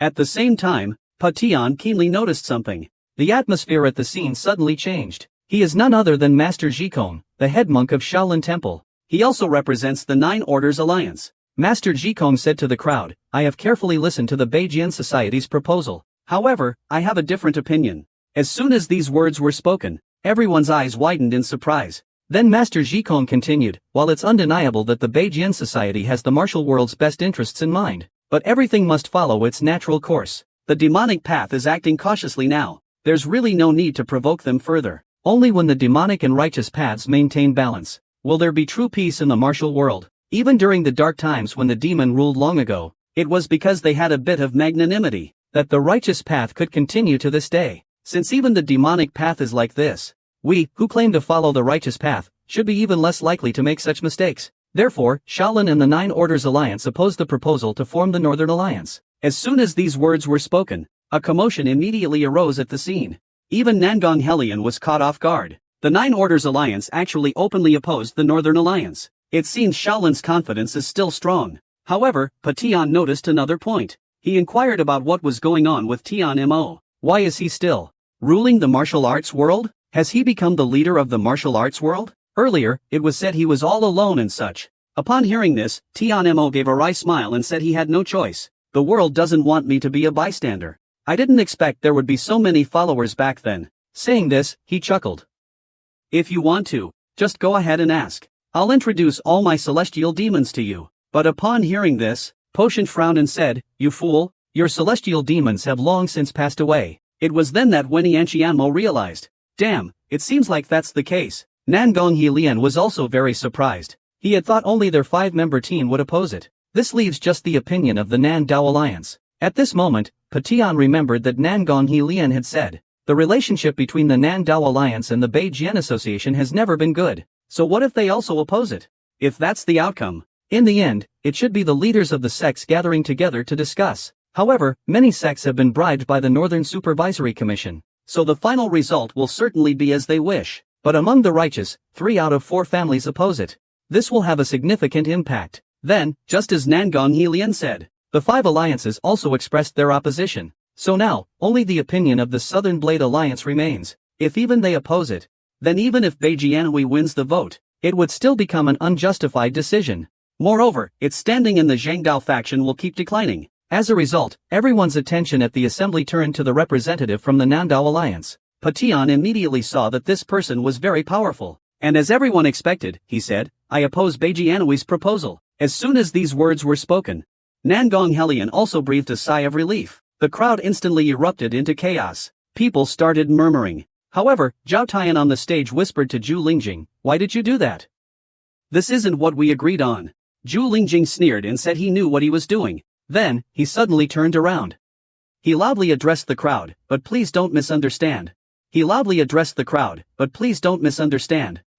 At the same time, Patian keenly noticed something. The atmosphere at the scene suddenly changed. He is none other than Master Jikong, the head monk of Shaolin Temple. He also represents the Nine Orders Alliance. Master Jikong said to the crowd, I have carefully listened to the Beijian Society's proposal. However, I have a different opinion. As soon as these words were spoken, everyone's eyes widened in surprise. Then Master Jikong continued, while it's undeniable that the Beijian Society has the martial world's best interests in mind, but everything must follow its natural course. The demonic path is acting cautiously now. There's really no need to provoke them further. Only when the demonic and righteous paths maintain balance will there be true peace in the martial world. Even during the dark times when the demon ruled long ago, it was because they had a bit of magnanimity that the righteous path could continue to this day. Since even the demonic path is like this, we, who claim to follow the righteous path, should be even less likely to make such mistakes. Therefore, Shaolin and the Nine Orders Alliance opposed the proposal to form the Northern Alliance. As soon as these words were spoken, a commotion immediately arose at the scene. Even Nangong Helian was caught off guard. The Nine Orders Alliance actually openly opposed the Northern Alliance. It seems Shaolin's confidence is still strong. However, Patian noticed another point. He inquired about what was going on with Tian Mo. Why is he still ruling the martial arts world? Has he become the leader of the martial arts world? Earlier, it was said he was all alone and such. Upon hearing this, Tian Mo gave a wry smile and said he had no choice. The world doesn't want me to be a bystander. I didn't expect there would be so many followers back then. Saying this, he chuckled. If you want to, just go ahead and ask. I'll introduce all my celestial demons to you. But upon hearing this, Potion frowned and said, You fool, your celestial demons have long since passed away. It was then that Wen Yanqianmo realized. Damn, it seems like that's the case. Nangong Helian was also very surprised. He had thought only their 5-member team would oppose it. This leaves just the opinion of the Nan Dao Alliance. At this moment, Patian remembered that Nangong Helian had said, the relationship between the Nan Dao Alliance and the Beijian Association has never been good. So what if they also oppose it? If that's the outcome, in the end, it should be the leaders of the sects gathering together to discuss. However, many sects have been bribed by the Northern Supervisory Commission, so the final result will certainly be as they wish. But among the righteous, 3 out of 4 families oppose it. This will have a significant impact. Then, just as Nangong Helian said, the 5 alliances also expressed their opposition. So now, only the opinion of the Southern Blade Alliance remains. If even they oppose it, then even if Beijianhui wins the vote, it would still become an unjustified decision. Moreover, its standing in the Zhangdao faction will keep declining. As a result, everyone's attention at the assembly turned to the representative from the Nandao Alliance. Patian immediately saw that this person was very powerful. And as everyone expected, he said, I oppose Beijianhui's proposal. As soon as these words were spoken, Nangong Helian also breathed a sigh of relief. The crowd instantly erupted into chaos. People started murmuring. However, Zhao Tian on the stage whispered to Zhu Lingjing, why did you do that? This isn't what we agreed on. Zhu Lingjing sneered and said he knew what he was doing. Then, he suddenly turned around. He loudly addressed the crowd, but please don't misunderstand.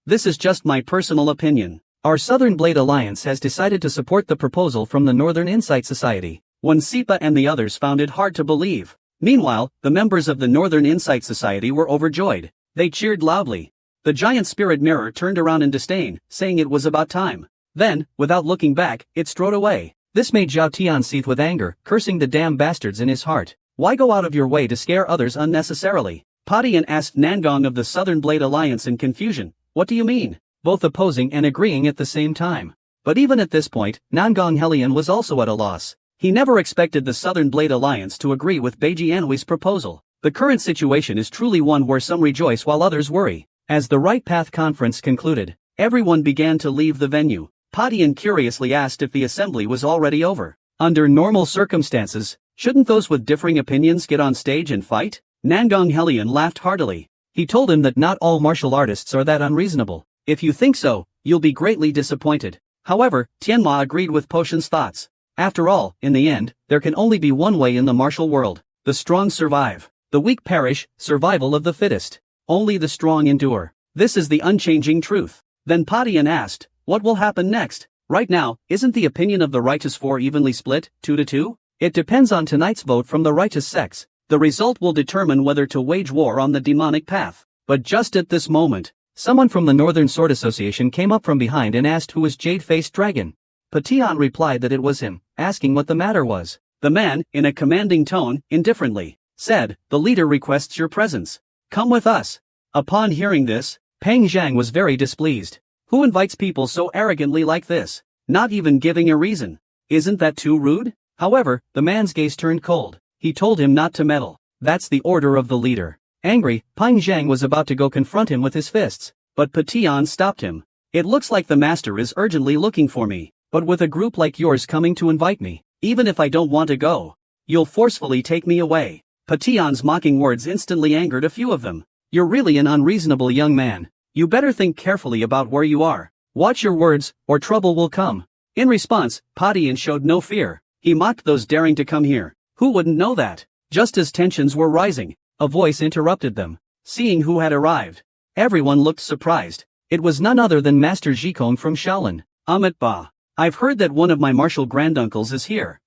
This is just my personal opinion. Our Southern Blade Alliance has decided to support the proposal from the Northern Insight Society. Wan Sipa and the others found it hard to believe. Meanwhile, the members of the Northern Insight Society were overjoyed. They cheered loudly. The giant spirit mirror turned around in disdain, saying it was about time. Then, without looking back, it strode away. This made Zhao Tian seethe with anger, cursing the damn bastards in his heart. Why go out of your way to scare others unnecessarily? Patian asked Nangong of the Southern Blade Alliance in confusion. What do you mean? Both opposing and agreeing at the same time. But even at this point, Nangong Helian was also at a loss. He never expected the Southern Blade Alliance to agree with Beiji Anhui's proposal. The current situation is truly one where some rejoice while others worry. As the Right Path Conference concluded, everyone began to leave the venue. Patian curiously asked if the assembly was already over. Under normal circumstances, shouldn't those with differing opinions get on stage and fight? Nangong Helian laughed heartily. He told him that not all martial artists are that unreasonable. If you think so, you'll be greatly disappointed. However, Tianma agreed with Potion's thoughts. After all, in the end, there can only be one way in the martial world. The strong survive. The weak perish, survival of the fittest. Only the strong endure. This is the unchanging truth. Then Patian asked, what will happen next? Right now, isn't the opinion of the righteous four evenly split, 2-2? It depends on tonight's vote from the righteous sects. The result will determine whether to wage war on the demonic path. But just at this moment, someone from the Northern Sword Association came up from behind and asked who was Jade-Faced Dragon. Patian replied that it was him, asking what the matter was. The man, in a commanding tone, indifferently, said, the leader requests your presence. Come with us. Upon hearing this, Peng Zhang was very displeased. Who invites people so arrogantly like this? Not even giving a reason. Isn't that too rude? However, the man's gaze turned cold. He told him not to meddle. That's the order of the leader. Angry, Peng Zhang was about to go confront him with his fists. But Patian stopped him. It looks like the master is urgently looking for me. But with a group like yours coming to invite me, even if I don't want to go, you'll forcefully take me away. Patian's mocking words instantly angered a few of them. You're really an unreasonable young man. You better think carefully about where you are. Watch your words, or trouble will come. In response, Patian showed no fear. He mocked those daring to come here. Who wouldn't know that? Just as tensions were rising, a voice interrupted them. Seeing who had arrived, everyone looked surprised. It was none other than Master Zhikong from Shaolin. Amit Ba. I've heard that one of my martial granduncles is here.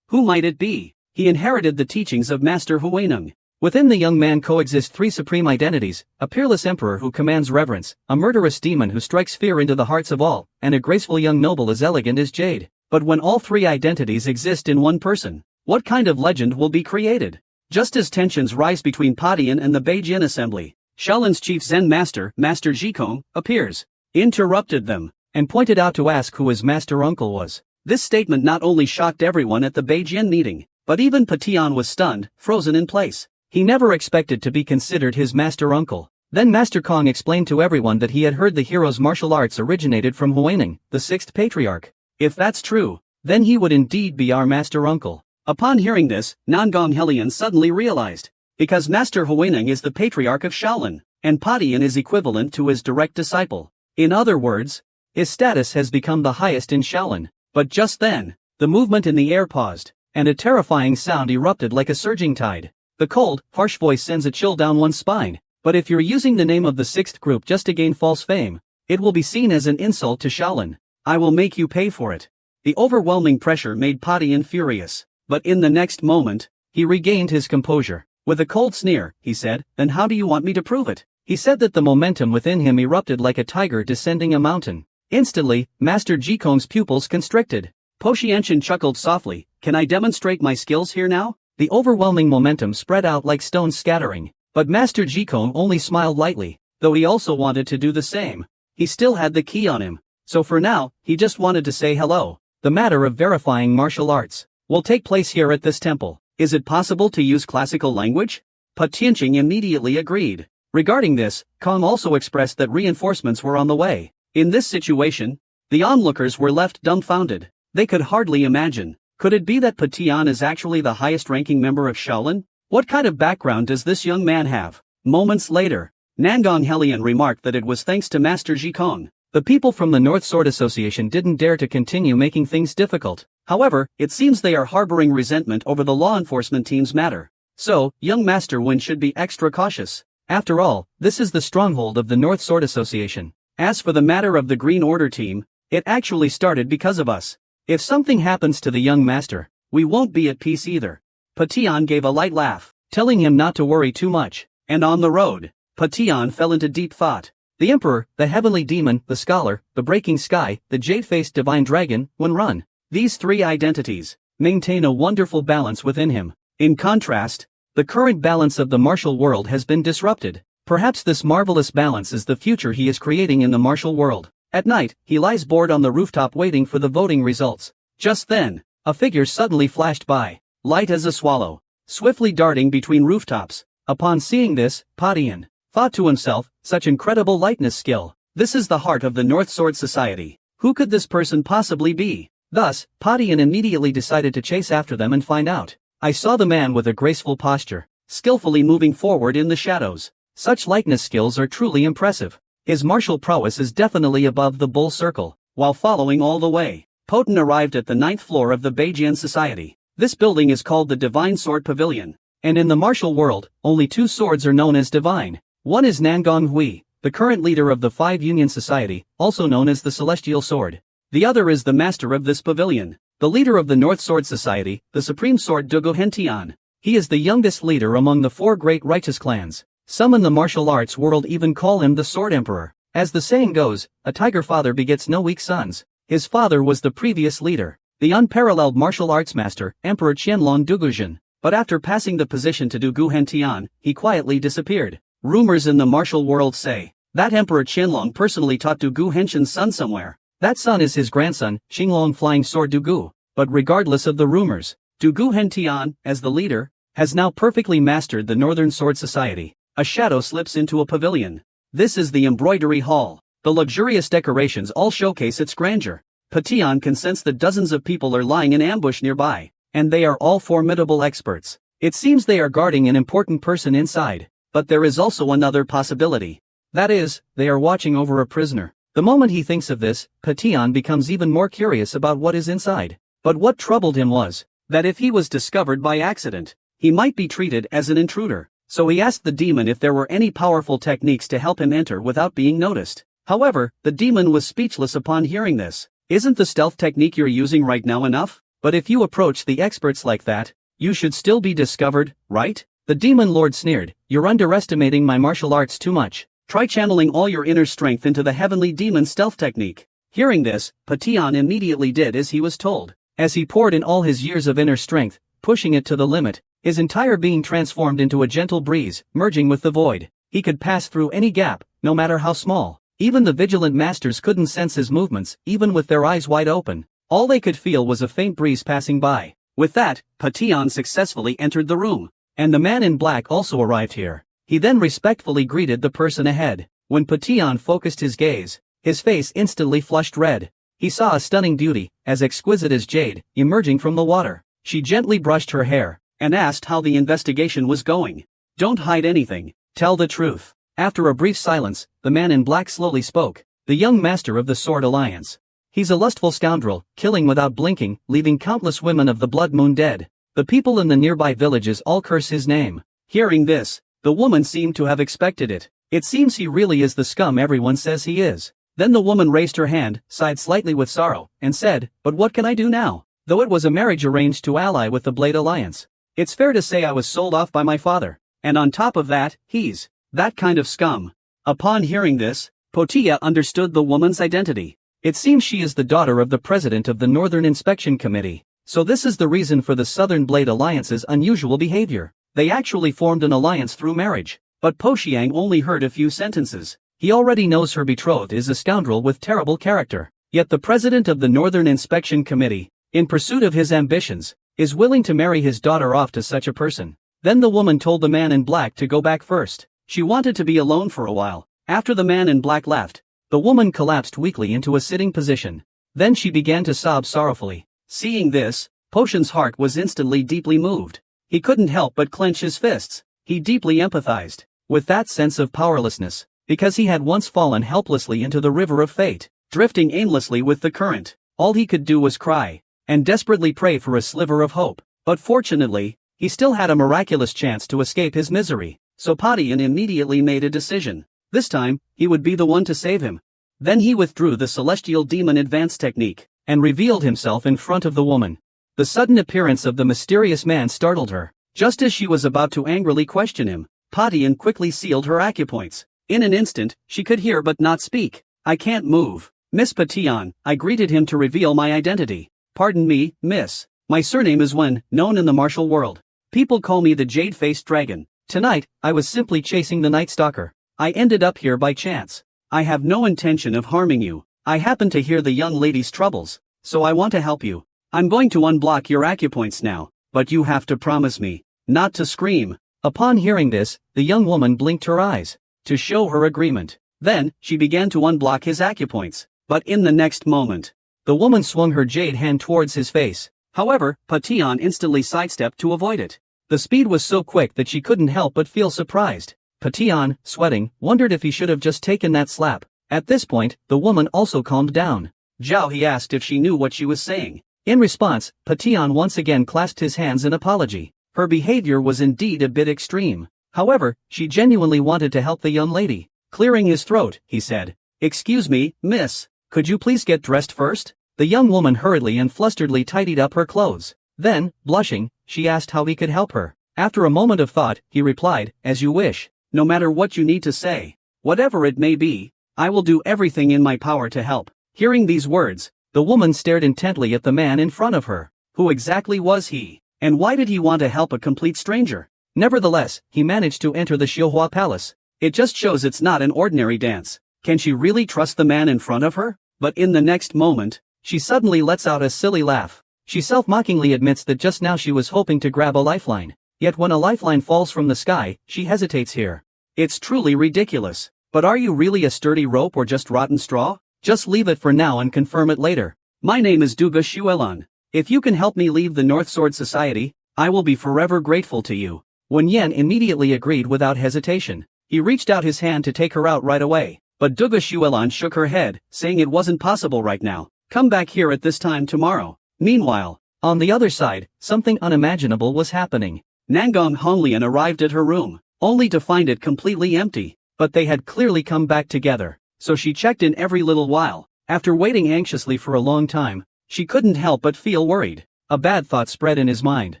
Who might it be? He inherited the teachings of Master Huineng. Within the young man coexist three supreme identities, a peerless emperor who commands reverence, a murderous demon who strikes fear into the hearts of all, and a graceful young noble as elegant as jade. But when all three identities exist in one person, what kind of legend will be created? Just as tensions rise between Patian and the Beijing assembly, Shaolin's chief Zen master, Master Zhikong, appears, interrupted them, and pointed out to ask who his master uncle was. This statement not only shocked everyone at the Beijing meeting, but even Patian was stunned, frozen in place. He never expected to be considered his master uncle. Then Master Kong explained to everyone that he had heard the hero's martial arts originated from Huineng, the sixth patriarch. If that's true, then he would indeed be our master uncle. Upon hearing this, Nangong Helian suddenly realized. Because Master Huineng is the patriarch of Shaolin, and Patian is equivalent to his direct disciple. In other words, his status has become the highest in Shaolin. But just then, the movement in the air paused, and a terrifying sound erupted like a surging tide. The cold, harsh voice sends a chill down one's spine. But if you're using the name of the sixth group just to gain false fame, it will be seen as an insult to Shaolin. I will make you pay for it. The overwhelming pressure made Patian furious. But in the next moment, he regained his composure. With a cold sneer, he said, then how do you want me to prove it? He said that the momentum within him erupted like a tiger descending a mountain. Instantly, Master Zhikong's pupils constricted. Po Xianqian chuckled softly, can I demonstrate my skills here now? The overwhelming momentum spread out like stones scattering. But Master Zhikong only smiled lightly, though he also wanted to do the same. He still had the key on him. So for now, he just wanted to say hello. The matter of verifying martial arts will take place here at this temple. Is it possible to use classical language? Pa Tianqing immediately agreed. Regarding this, Kong also expressed that reinforcements were on the way. In this situation, the onlookers were left dumbfounded. They could hardly imagine. Could it be that Patian is actually the highest-ranking member of Shaolin? What kind of background does this young man have? Moments later, Nangong Helian remarked that it was thanks to Master Zhikong. The people from the North Sword Association didn't dare to continue making things difficult. However, it seems they are harboring resentment over the law enforcement team's matter. So, young Master Wen should be extra cautious. After all, this is the stronghold of the North Sword Association. As for the matter of the Green Order team, it actually started because of us. If something happens to the young master, we won't be at peace either. Patian gave a light laugh, telling him not to worry too much. And on the road, Patian fell into deep thought. The Emperor, the heavenly demon, the scholar, the breaking sky, the jade-faced divine dragon, when run. These three identities maintain a wonderful balance within him. In contrast, the current balance of the martial world has been disrupted. Perhaps this marvelous balance is the future he is creating in the martial world. At night, he lies bored on the rooftop waiting for the voting results. Just then, a figure suddenly flashed by, light as a swallow, swiftly darting between rooftops. Upon seeing this, Patian thought to himself, such incredible lightness skill. This is the heart of the North Sword Society. Who could this person possibly be? Thus, Patian immediately decided to chase after them and find out. I saw the man with a graceful posture, skillfully moving forward in the shadows. Such lightness skills are truly impressive. His martial prowess is definitely above the bull circle. While following all the way, Poten arrived at the 9th floor of the Beijian Society. This building is called the Divine Sword Pavilion. And in the martial world, only 2 swords are known as divine. One is Nangong Hui, the current leader of the 5 Union Society, also known as the Celestial Sword. The other is the master of this pavilion, the leader of the North Sword Society, the Supreme Sword Dugu Hentian. He is the youngest leader among the 4 great righteous clans. Some in the martial arts world even call him the Sword Emperor. As the saying goes, a tiger father begets no weak sons. His father was the previous leader, the unparalleled martial arts master, Emperor Qianlong Dugujin. But after passing the position to Dugu Hentian, he quietly disappeared. Rumors in the martial world say that Emperor Qianlong personally taught Dugu Henshin's son somewhere. That son is his grandson, Xinglong Flying Sword Dugu. But regardless of the rumors, Dugu Hentian, as the leader, has now perfectly mastered the Northern Sword Society. A shadow slips into a pavilion. This is the embroidery hall. The luxurious decorations all showcase its grandeur. Patian can sense that dozens of people are lying in ambush nearby, and they are all formidable experts. It seems they are guarding an important person inside. But there is also another possibility. That is, they are watching over a prisoner. The moment he thinks of this, Patian becomes even more curious about what is inside. But what troubled him was that if he was discovered by accident, he might be treated as an intruder. So he asked the demon if there were any powerful techniques to help him enter without being noticed. However, the demon was speechless upon hearing this. Isn't the stealth technique you're using right now enough? But if you approach the experts like that, you should still be discovered, right? The demon lord sneered, you're underestimating my martial arts too much. Try channeling all your inner strength into the heavenly demon stealth technique. Hearing this, Patian immediately did as he was told. As he poured in all his years of inner strength, pushing it to the limit, his entire being transformed into a gentle breeze, merging with the void. He could pass through any gap, no matter how small. Even the vigilant masters couldn't sense his movements, even with their eyes wide open. All they could feel was a faint breeze passing by. With that, Patian successfully entered the room. And the man in black also arrived here. He then respectfully greeted the person ahead. When Patian focused his gaze, his face instantly flushed red. He saw a stunning beauty, as exquisite as jade, emerging from the water. She gently brushed her hair, and asked how the investigation was going. Don't hide anything, tell the truth. After a brief silence, the man in black slowly spoke, the young master of the Sword Alliance. He's a lustful scoundrel, killing without blinking, leaving countless women of the Blood Moon dead. The people in the nearby villages all curse his name. Hearing this, the woman seemed to have expected it. It seems he really is the scum everyone says he is. Then the woman raised her hand, sighed slightly with sorrow, and said, but what can I do now? Though it was a marriage arranged to ally with the Blade Alliance, it's fair to say I was sold off by my father. And on top of that, he's that kind of scum. Upon hearing this, Potia understood the woman's identity. It seems she is the daughter of the president of the Northern Inspection Committee. So this is the reason for the Southern Blade Alliance's unusual behavior. They actually formed an alliance through marriage. But Po Xiang only heard a few sentences. He already knows her betrothed is a scoundrel with terrible character. Yet the president of the Northern Inspection Committee, in pursuit of his ambitions, is willing to marry his daughter off to such a person. Then the woman told the man in black to go back first. She wanted to be alone for a while. After the man in black left, the woman collapsed weakly into a sitting position. Then she began to sob sorrowfully. Seeing this, Potion's heart was instantly deeply moved. He couldn't help but clench his fists. He deeply empathized with that sense of powerlessness, because he had once fallen helplessly into the river of fate, drifting aimlessly with the current. All he could do was cry and desperately pray for a sliver of hope. But fortunately, he still had a miraculous chance to escape his misery. So Patian immediately made a decision. This time, he would be the one to save him. Then he withdrew the celestial demon advance technique and revealed himself in front of the woman. The sudden appearance of the mysterious man startled her. Just as she was about to angrily question him, Patian quickly sealed her acupoints. In an instant, she could hear but not speak. "I can't move. Miss Patian," I greeted him to reveal my identity. "Pardon me, miss. My surname is Wen, known in the martial world. People call me the Jade-Faced Dragon. Tonight, I was simply chasing the Night Stalker. I ended up here by chance. I have no intention of harming you. I happen to hear the young lady's troubles, so I want to help you. I'm going to unblock your acupoints now, but you have to promise me not to scream." Upon hearing this, the young woman blinked her eyes to show her agreement. Then, she began to unblock his acupoints, but in the next moment, the woman swung her jade hand towards his face. However, Patian instantly sidestepped to avoid it. The speed was so quick that she couldn't help but feel surprised. Patian, sweating, wondered if he should have just taken that slap. At this point, the woman also calmed down. "Zhao," he asked if she knew what she was saying. In response, Patian once again clasped his hands in apology. Her behavior was indeed a bit extreme. However, she genuinely wanted to help the young lady. Clearing his throat, he said, "Excuse me, miss, could you please get dressed first?" The young woman hurriedly and flusteredly tidied up her clothes. Then, blushing, she asked how he could help her. After a moment of thought, he replied, "As you wish. No matter what you need to say, whatever it may be, I will do everything in my power to help." Hearing these words, the woman stared intently at the man in front of her. Who exactly was he? And why did he want to help a complete stranger? Nevertheless, he managed to enter the Xiuhua Palace. It just shows it's not an ordinary dance. Can she really trust the man in front of her? But in the next moment, she suddenly lets out a silly laugh. She self-mockingly admits that just now she was hoping to grab a lifeline. Yet when a lifeline falls from the sky, she hesitates here. It's truly ridiculous. But are you really a sturdy rope or just rotten straw? Just leave it for now and confirm it later. My name is Duga Xuelan. If you can help me leave the North Sword Society, I will be forever grateful to you. Wen Yan immediately agreed without hesitation. He reached out his hand to take her out right away, but Duga Xuelan shook her head, saying it wasn't possible right now. Come back here at this time tomorrow. Meanwhile, on the other side, something unimaginable was happening. Nangong Honglian arrived at her room, only to find it completely empty. But they had clearly come back together, so she checked in every little while. After waiting anxiously for a long time, she couldn't help but feel worried. A bad thought spread in his mind.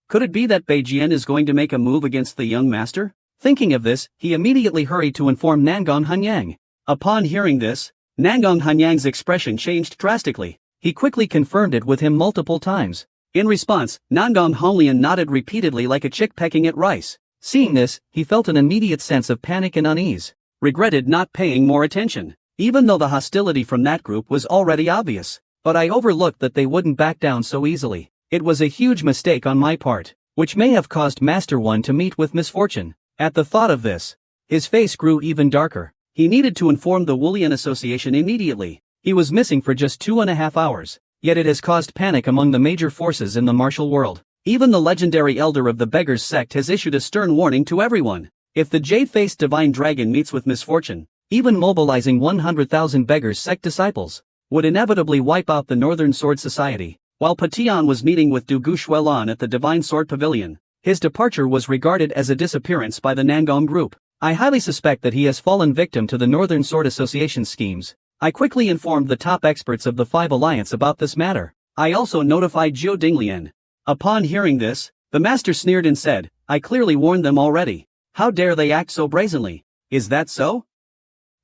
Could it be that Beijian is going to make a move against the young master? Thinking of this, he immediately hurried to inform Nangong Hanyang. Upon hearing this, Nangong Hanyang's expression changed drastically. He quickly confirmed it with him multiple times. In response, Nangong Honglian nodded repeatedly like a chick pecking at rice. Seeing this, he felt an immediate sense of panic and unease. Regretted not paying more attention, even though the hostility from that group was already obvious. But I overlooked that they wouldn't back down so easily. It was a huge mistake on my part, which may have caused Master One to meet with misfortune. At the thought of this, his face grew even darker. He needed to inform the Wulian Association immediately. He was missing for just 2.5 hours, yet it has caused panic among the major forces in the martial world. Even the legendary elder of the Beggars sect has issued a stern warning to everyone. If the jade-faced divine dragon meets with misfortune, even mobilizing 100,000 Beggars sect disciples would inevitably wipe out the Northern Sword Society. While Patian was meeting with Dugu Xuelan at the Divine Sword Pavilion, his departure was regarded as a disappearance by the Nangong group. I highly suspect that he has fallen victim to the Northern Sword Association schemes. I quickly informed the top experts of the Five Alliance about this matter. I also notified Zhou Dinglian. Upon hearing this, the master sneered and said, "I clearly warned them already. How dare they act so brazenly? Is that so?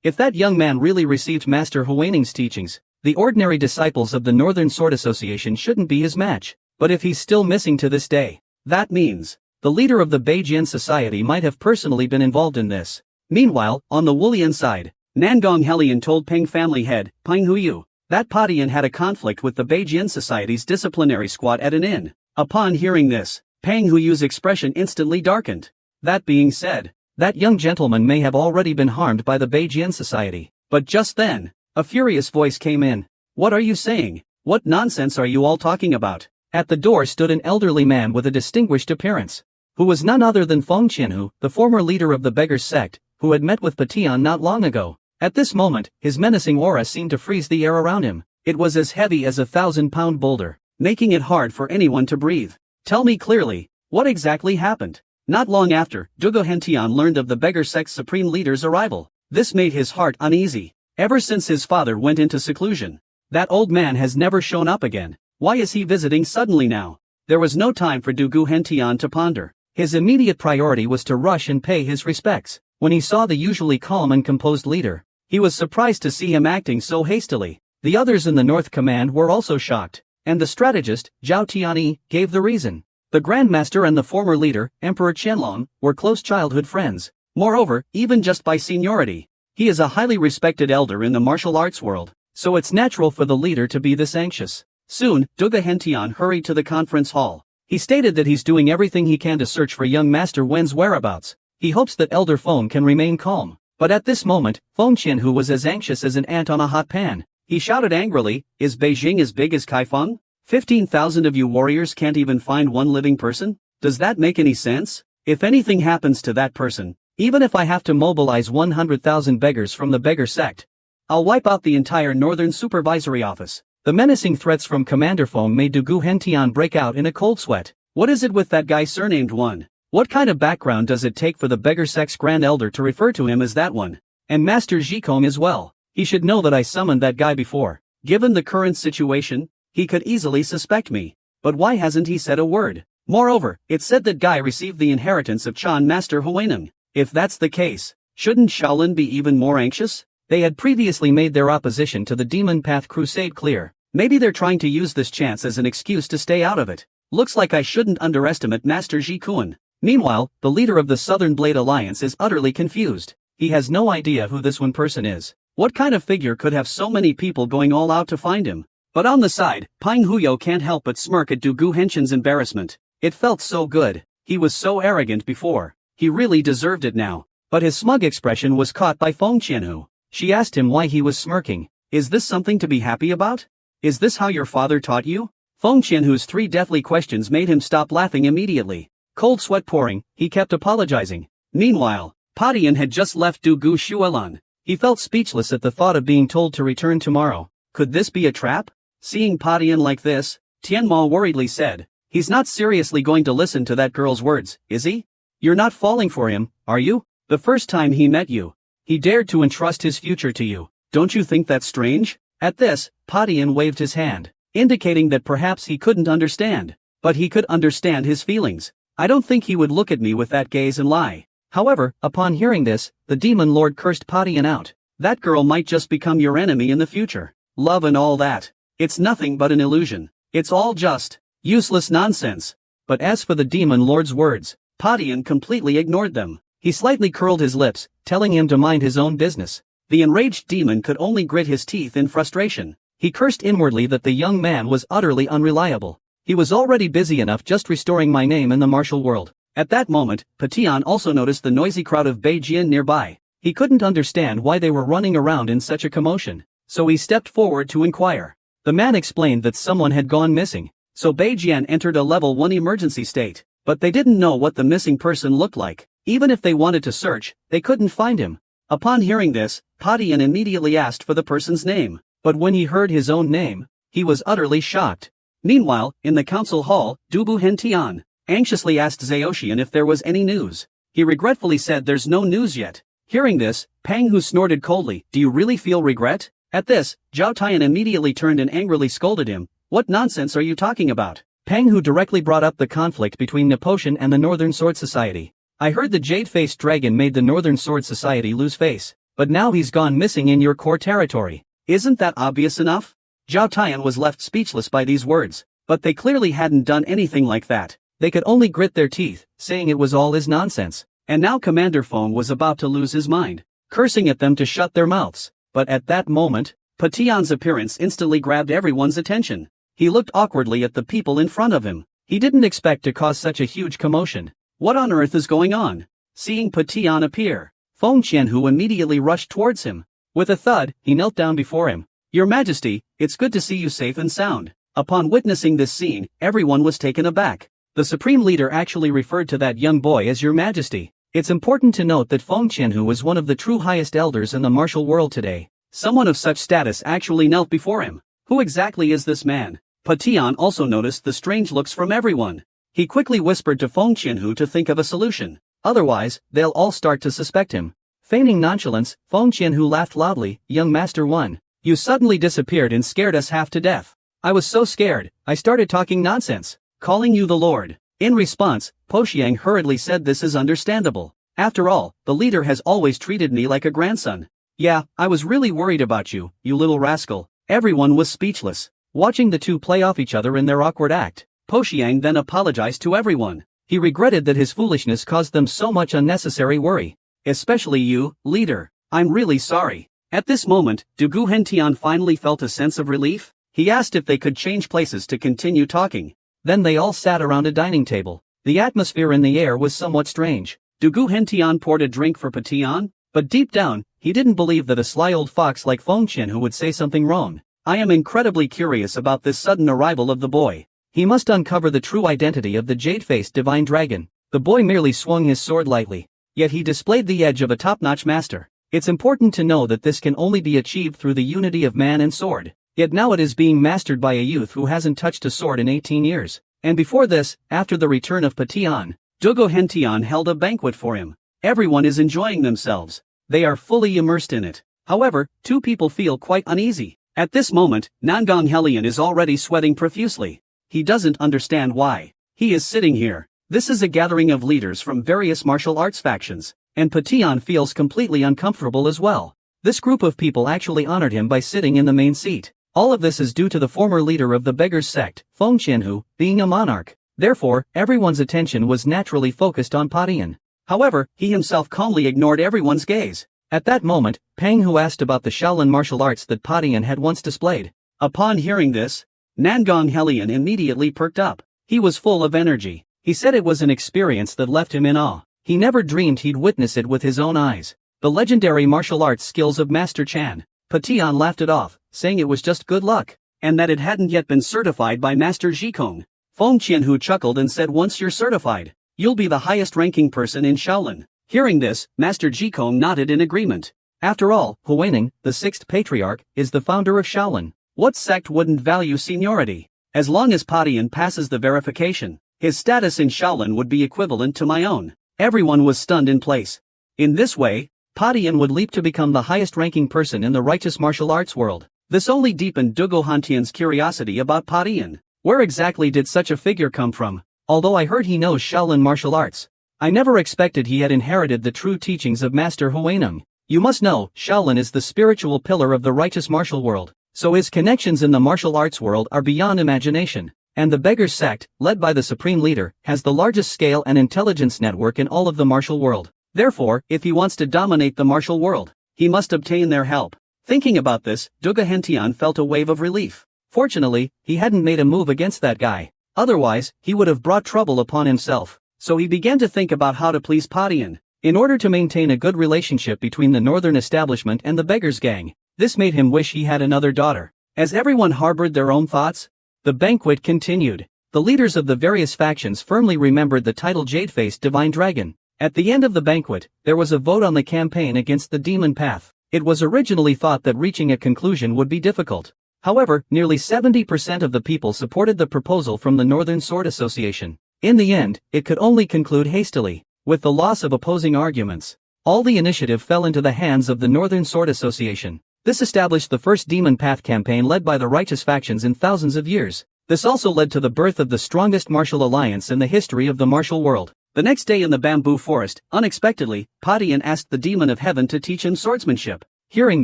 If that young man really received Master Huaning's teachings, the ordinary disciples of the Northern Sword Association shouldn't be his match. But if he's still missing to this day, that means the leader of the Beijian Society might have personally been involved in this." Meanwhile, on the Wulian side, Nangong Helian told Peng family head, Peng Huyu, that Patian had a conflict with the Beijian Society's disciplinary squad at an inn. Upon hearing this, Peng Huyu's expression instantly darkened. That being said, that young gentleman may have already been harmed by the Beijian Society. But just then, a furious voice came in. "What are you saying? What nonsense are you all talking about?" At the door stood an elderly man with a distinguished appearance, who was none other than Feng Qianhu, the former leader of the Beggars sect, who had met with Patian not long ago. At this moment, his menacing aura seemed to freeze the air around him. It was as heavy as a 1,000-pound boulder, making it hard for anyone to breathe. "Tell me clearly, what exactly happened?" Not long after, Dugo Hentian learned of the Beggar sect's supreme leader's arrival. This made his heart uneasy. Ever since his father went into seclusion, that old man has never shown up again. Why is he visiting suddenly now? There was no time for Du Hentian to ponder. His immediate priority was to rush and pay his respects. When he saw the usually calm and composed leader, he was surprised to see him acting so hastily. The others in the North Command were also shocked, and the strategist, Zhao Tianyi, gave the reason. The Grandmaster and the former leader, Emperor Qianlong, were close childhood friends. Moreover, even just by seniority, he is a highly respected elder in the martial arts world, so it's natural for the leader to be this anxious. Soon, Du Hentian hurried to the conference hall. He stated that he's doing everything he can to search for young Master Wen's whereabouts. He hopes that Elder Feng can remain calm. But at this moment, Feng Qianhu was as anxious as an ant on a hot pan. He shouted angrily, "Is Beijing as big as Kaifeng? 15,000 of you warriors can't even find one living person? Does that make any sense? If anything happens to that person, even if I have to mobilize 100,000 beggars from the beggar sect, I'll wipe out the entire Northern Supervisory Office." The menacing threats from Commander Feng made Du Hentian break out in a cold sweat. What is it with that guy surnamed One? What kind of background does it take for the beggar sect's Grand Elder to refer to him as that one? And Master Zhikong as well. He should know that I summoned that guy before. Given the current situation, he could easily suspect me. But why hasn't he said a word? Moreover, it's said that Guy received the inheritance of Chan Master Huineng. If that's the case, shouldn't Shaolin be even more anxious? They had previously made their opposition to the Demon Path Crusade clear. Maybe they're trying to use this chance as an excuse to stay out of it. Looks like I shouldn't underestimate Master Ji Kun. Meanwhile, the leader of the Southern Blade Alliance is utterly confused. He has no idea who this one person is. What kind of figure could have so many people going all out to find him? But on the side, Pang Huyo can't help but smirk at Du Hentian's embarrassment. It felt so good. He was so arrogant before. He really deserved it now. But his smug expression was caught by Feng Qianhu. She asked him why he was smirking. Is this something to be happy about? Is this how your father taught you? Feng Qianhu's three deathly questions made him stop laughing immediately. Cold sweat pouring, he kept apologizing. Meanwhile, Padian had just left Du Shuelan. He felt speechless at the thought of being told to return tomorrow. Could this be a trap? Seeing Padian like this, Tianma worriedly said, "He's not seriously going to listen to that girl's words, is he? You're not falling for him, are you? The first time he met you, he dared to entrust his future to you. Don't you think that's strange?" At this, Padian waved his hand, indicating that perhaps he couldn't understand. But he could understand his feelings. I don't think he would look at me with that gaze and lie. However, upon hearing this, the demon lord cursed Padian out. That girl might just become your enemy in the future. Love and all that. It's nothing but an illusion. It's all just useless nonsense. But as for the demon lord's words, Padian completely ignored them. He slightly curled his lips, telling him to mind his own business. The enraged demon could only grit his teeth in frustration. He cursed inwardly that the young man was utterly unreliable. He was already busy enough just restoring my name in the martial world. At that moment, Patian also noticed the noisy crowd of Beijian nearby. He couldn't understand why they were running around in such a commotion, so he stepped forward to inquire. The man explained that someone had gone missing, so Beijian entered a level 1 emergency state, but they didn't know what the missing person looked like. Even if they wanted to search, they couldn't find him. Upon hearing this, Patian immediately asked for the person's name, but when he heard his own name, he was utterly shocked. Meanwhile, in the council hall, Du Hentian anxiously asked Zaoshian if there was any news. He regretfully said there's no news yet. Hearing this, Pang Hu snorted coldly, "Do you really feel regret?" At this, Zhao Tian immediately turned and angrily scolded him. "What nonsense are you talking about?" Pang Hu directly brought up the conflict between Nepotian and the Northern Sword Society. "I heard the Jade-Faced Dragon made the Northern Sword Society lose face, but now he's gone missing in your core territory. Isn't that obvious enough?" Zhao Tian was left speechless by these words, but they clearly hadn't done anything like that. They could only grit their teeth, saying it was all his nonsense. And now Commander Feng was about to lose his mind, cursing at them to shut their mouths. But at that moment, Patian's appearance instantly grabbed everyone's attention. He looked awkwardly at the people in front of him. He didn't expect to cause such a huge commotion. What on earth is going on? Seeing Patian appear, Feng Qianhu immediately rushed towards him. With a thud, he knelt down before him. "Your Majesty, it's good to see you safe and sound." Upon witnessing this scene, everyone was taken aback. The Supreme Leader actually referred to that young boy as Your Majesty. It's important to note that Feng Qianhu was one of the true highest elders in the martial world today. Someone of such status actually knelt before him. Who exactly is this man? Patian also noticed the strange looks from everyone. He quickly whispered to Feng Qianhu to think of a solution. Otherwise, they'll all start to suspect him. Feigning nonchalance, Feng Qianhu laughed loudly. "Young Master One, you suddenly disappeared and scared us half to death. I was so scared, I started talking nonsense, calling you the Lord. In response, Po Xiang hurriedly said this is understandable. After all, the leader has always treated me like a grandson. Yeah, I was really worried about you, you little rascal. Everyone was speechless, watching the two play off each other in their awkward act. Po Xiang then apologized to everyone. He regretted that his foolishness caused them so much unnecessary worry. Especially you, leader. I'm really sorry. At this moment, Du Guhentian finally felt a sense of relief. He asked if they could change places to continue talking. Then they all sat around a dining table. The atmosphere in the air was somewhat strange. Du Guhentian poured a drink for Patian, but deep down, he didn't believe that a sly old fox like Feng Qianhu would say something wrong. I am incredibly curious about this sudden arrival of the boy. He must uncover the true identity of the jade-faced divine dragon. The boy merely swung his sword lightly, yet he displayed the edge of a top-notch master. It's important to know that this can only be achieved through the unity of man and sword. Yet now it is being mastered by a youth who hasn't touched a sword in 18 years. And before this, after the return of Patian, Du Guhentian held a banquet for him. Everyone is enjoying themselves. They are fully immersed in it. However, two people feel quite uneasy. At this moment, Nangong Helian is already sweating profusely. He doesn't understand why. He is sitting here. This is a gathering of leaders from various martial arts factions, and Patian feels completely uncomfortable as well. This group of people actually honored him by sitting in the main seat. All of this is due to the former leader of the beggars sect, Feng Qianhu, being a monarch. Therefore, everyone's attention was naturally focused on Patian. However, he himself calmly ignored everyone's gaze. At that moment, Peng Hu asked about the Shaolin martial arts that Patian had once displayed. Upon hearing this, Nangong Helian immediately perked up. He was full of energy. He said it was an experience that left him in awe. He never dreamed he'd witness it with his own eyes. The legendary martial arts skills of Master Chan. Patian laughed it off, saying it was just good luck, and that it hadn't yet been certified by Master Zhikong. Feng Qianhu chuckled and said once you're certified, you'll be the highest-ranking person in Shaolin. Hearing this, Master Zhikong nodded in agreement. After all, Huaining, the sixth patriarch, is the founder of Shaolin. What sect wouldn't value seniority? As long as Patian passes the verification, his status in Shaolin would be equivalent to my own. Everyone was stunned in place. In this way, Patian would leap to become the highest-ranking person in the righteous martial arts world. This only deepened Du Guhentian's curiosity about Patian. Where exactly did such a figure come from? Although I heard he knows Shaolin martial arts, I never expected he had inherited the true teachings of Master Huaining. You must know, Shaolin is the spiritual pillar of the righteous martial world, so his connections in the martial arts world are beyond imagination. And the Beggars sect, led by the supreme leader, has the largest scale and intelligence network in all of the martial world. Therefore, if he wants to dominate the martial world, he must obtain their help. Thinking about this, Du Guhentian felt a wave of relief. Fortunately, he hadn't made a move against that guy. Otherwise, he would have brought trouble upon himself. So he began to think about how to please Patian. In order to maintain a good relationship between the northern establishment and the Beggars gang, this made him wish he had another daughter. As everyone harbored their own thoughts, the banquet continued. The leaders of the various factions firmly remembered the title Jade-Faced Divine Dragon. At the end of the banquet, there was a vote on the campaign against the demon path. It was originally thought that reaching a conclusion would be difficult. However, nearly 70% of the people supported the proposal from the Northern Sword Association. In the end, it could only conclude hastily, with the loss of opposing arguments. All the initiative fell into the hands of the Northern Sword Association. This established the first demon path campaign led by the righteous factions in thousands of years. This also led to the birth of the strongest martial alliance in the history of the martial world. The next day in the bamboo forest, unexpectedly, Patian asked the demon of heaven to teach him swordsmanship. Hearing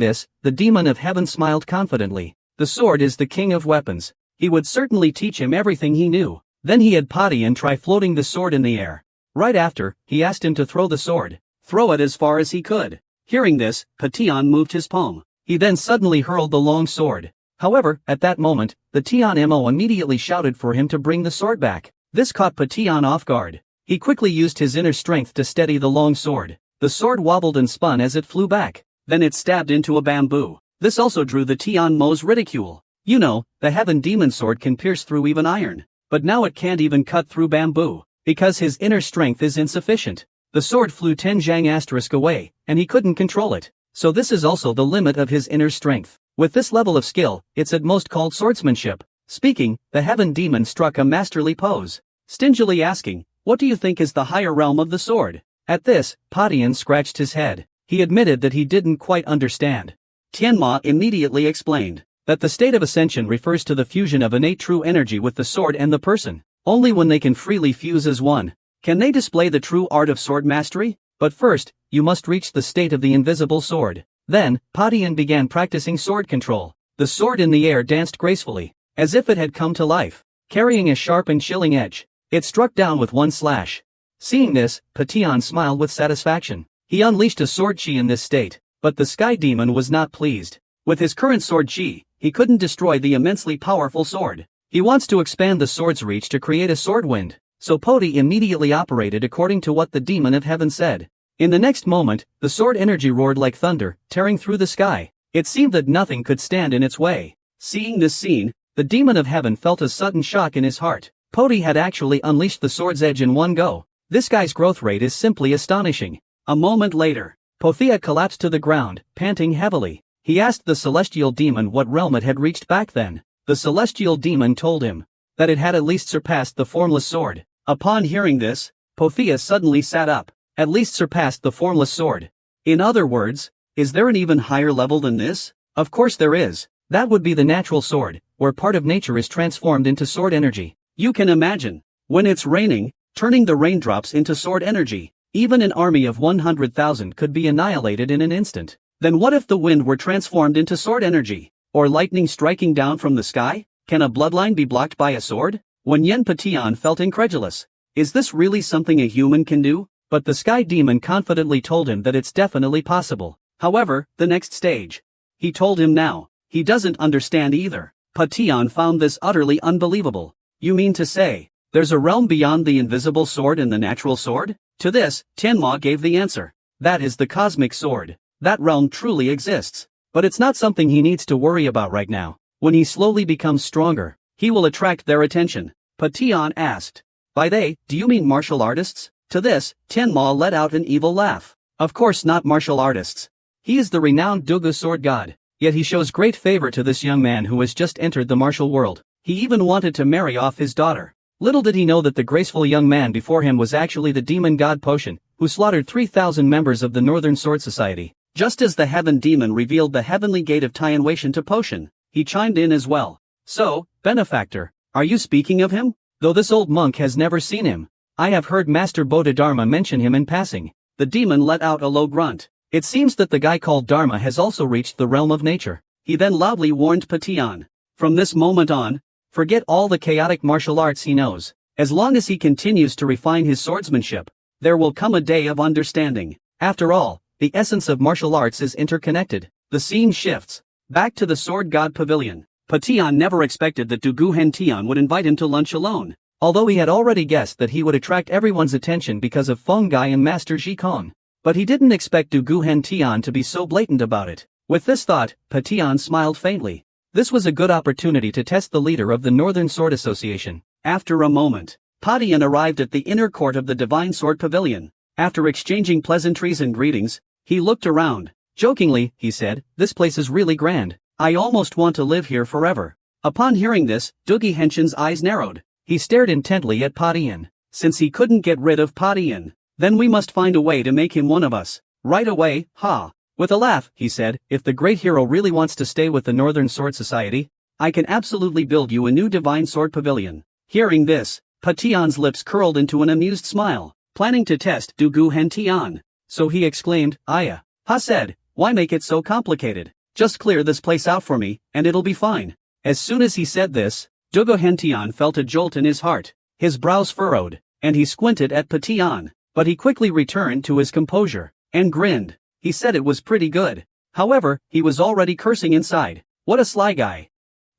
this, the demon of heaven smiled confidently. The sword is the king of weapons. He would certainly teach him everything he knew. Then he had Patian try floating the sword in the air. Right after, he asked him to throw the sword. Throw it as far as he could. Hearing this, Patian moved his palm. He then suddenly hurled the long sword. However, at that moment, the Tian Mo immediately shouted for him to bring the sword back. This caught Patian off guard. He quickly used his inner strength to steady the long sword. The sword wobbled and spun as it flew back. Then it stabbed into a bamboo. This also drew the Tian Mo's ridicule. You know, the heaven demon sword can pierce through even iron. But now it can't even cut through bamboo, because his inner strength is insufficient. The sword flew 10 zhang away, and he couldn't control it. So this is also the limit of his inner strength. With this level of skill, it's at most called swordsmanship. Speaking, the heaven demon struck a masterly pose, stingily asking, "What do you think is the higher realm of the sword?" At this, Patian scratched his head. He admitted that he didn't quite understand. Tianma immediately explained. that the state of ascension refers to the fusion of innate true energy with the sword and the person. Only when they can freely fuse as one can they display the true art of sword mastery. But first, you must reach the state of the invisible sword. Then, Patian began practicing sword control. The sword in the air danced gracefully, as if it had come to life, carrying a sharp and chilling edge. It struck down with one slash. Seeing this, Patian smiled with satisfaction. He unleashed a sword chi in this state, but the sky demon was not pleased. With his current sword chi, he couldn't destroy the immensely powerful sword. He wants to expand the sword's reach to create a sword wind. So Poti immediately operated according to what the demon of heaven said. In the next moment, the sword energy roared like thunder, tearing through the sky. It seemed that nothing could stand in its way. Seeing this scene, the demon of heaven felt a sudden shock in his heart. Poti had actually unleashed the sword's edge in one go. This guy's growth rate is simply astonishing. A moment later, Pothia collapsed to the ground, panting heavily. He asked the celestial demon what realm it had reached back then. The celestial demon told him that it had at least surpassed the formless sword. Upon hearing this, Pothia suddenly sat up. At least surpassed the formless sword. In other words, is there an even higher level than this? Of course there is. That would be the natural sword, where part of nature is transformed into sword energy. You can imagine, when it's raining, turning the raindrops into sword energy. Even an army of 100,000 could be annihilated in an instant. Then what if the wind were transformed into sword energy? Or lightning striking down from the sky? Can a bloodline be blocked by a sword? When Yen Patian felt incredulous. Is this really something a human can do? But the sky demon confidently told him that it's definitely possible. However, the next stage. He told him now. He doesn't understand either. Patian found this utterly unbelievable. You mean to say, there's a realm beyond the invisible sword and the natural sword? To this, Tianma gave the answer. That is the cosmic sword. That realm truly exists. But it's not something he needs to worry about right now. When he slowly becomes stronger, he will attract their attention. Patian asked. By they, do you mean martial artists? To this, Tianma let out an evil laugh. Of course not martial artists. He is the renowned Dugu sword god. Yet he shows great favor to this young man who has just entered the martial world. He even wanted to marry off his daughter. Little did he know that the graceful young man before him was actually the demon god Potion, who slaughtered 3,000 members of the Northern Sword Society. Just as the heaven demon revealed the heavenly gate of Tianwei to Potion, he chimed in as well. So, benefactor, are you speaking of him? Though this old monk has never seen him. I have heard Master Bodhidharma mention him in passing. The demon let out a low grunt. It seems that the guy called Dharma has also reached the realm of nature. He then loudly warned Patian. From this moment on, forget all the chaotic martial arts he knows. As long as he continues to refine his swordsmanship, there will come a day of understanding. After all, the essence of martial arts is interconnected. The scene shifts. Back to the Sword God Pavilion. Patian never expected that Dugu Hentian would invite him to lunch alone. Although he had already guessed that he would attract everyone's attention because of Feng Gai and Master Ji Kong. But he didn't expect Dugu Hentian to be so blatant about it. With this thought, Patian smiled faintly. This was a good opportunity to test the leader of the Northern Sword Association. After a moment, Patian arrived at the inner court of the Divine Sword Pavilion. After exchanging pleasantries and greetings, he looked around. Jokingly, he said, this place is really grand. I almost want to live here forever. Upon hearing this, Dugi Henshin's eyes narrowed. He stared intently at Patian. Since he couldn't get rid of Patian, then we must find a way to make him one of us. Right away, ha. With a laugh, he said, if the great hero really wants to stay with the Northern Sword Society, I can absolutely build you a new Divine Sword Pavilion. Hearing this, Patian's lips curled into an amused smile, planning to test Dugu Hentian. So he exclaimed, Aya. Ha said, why make it so complicated? Just clear this place out for me, and it'll be fine. As soon as he said this, Dugu Hentian felt a jolt in his heart. His brows furrowed, and he squinted at Patian. But he quickly returned to his composure, and grinned. He said it was pretty good. However, he was already cursing inside. What a sly guy.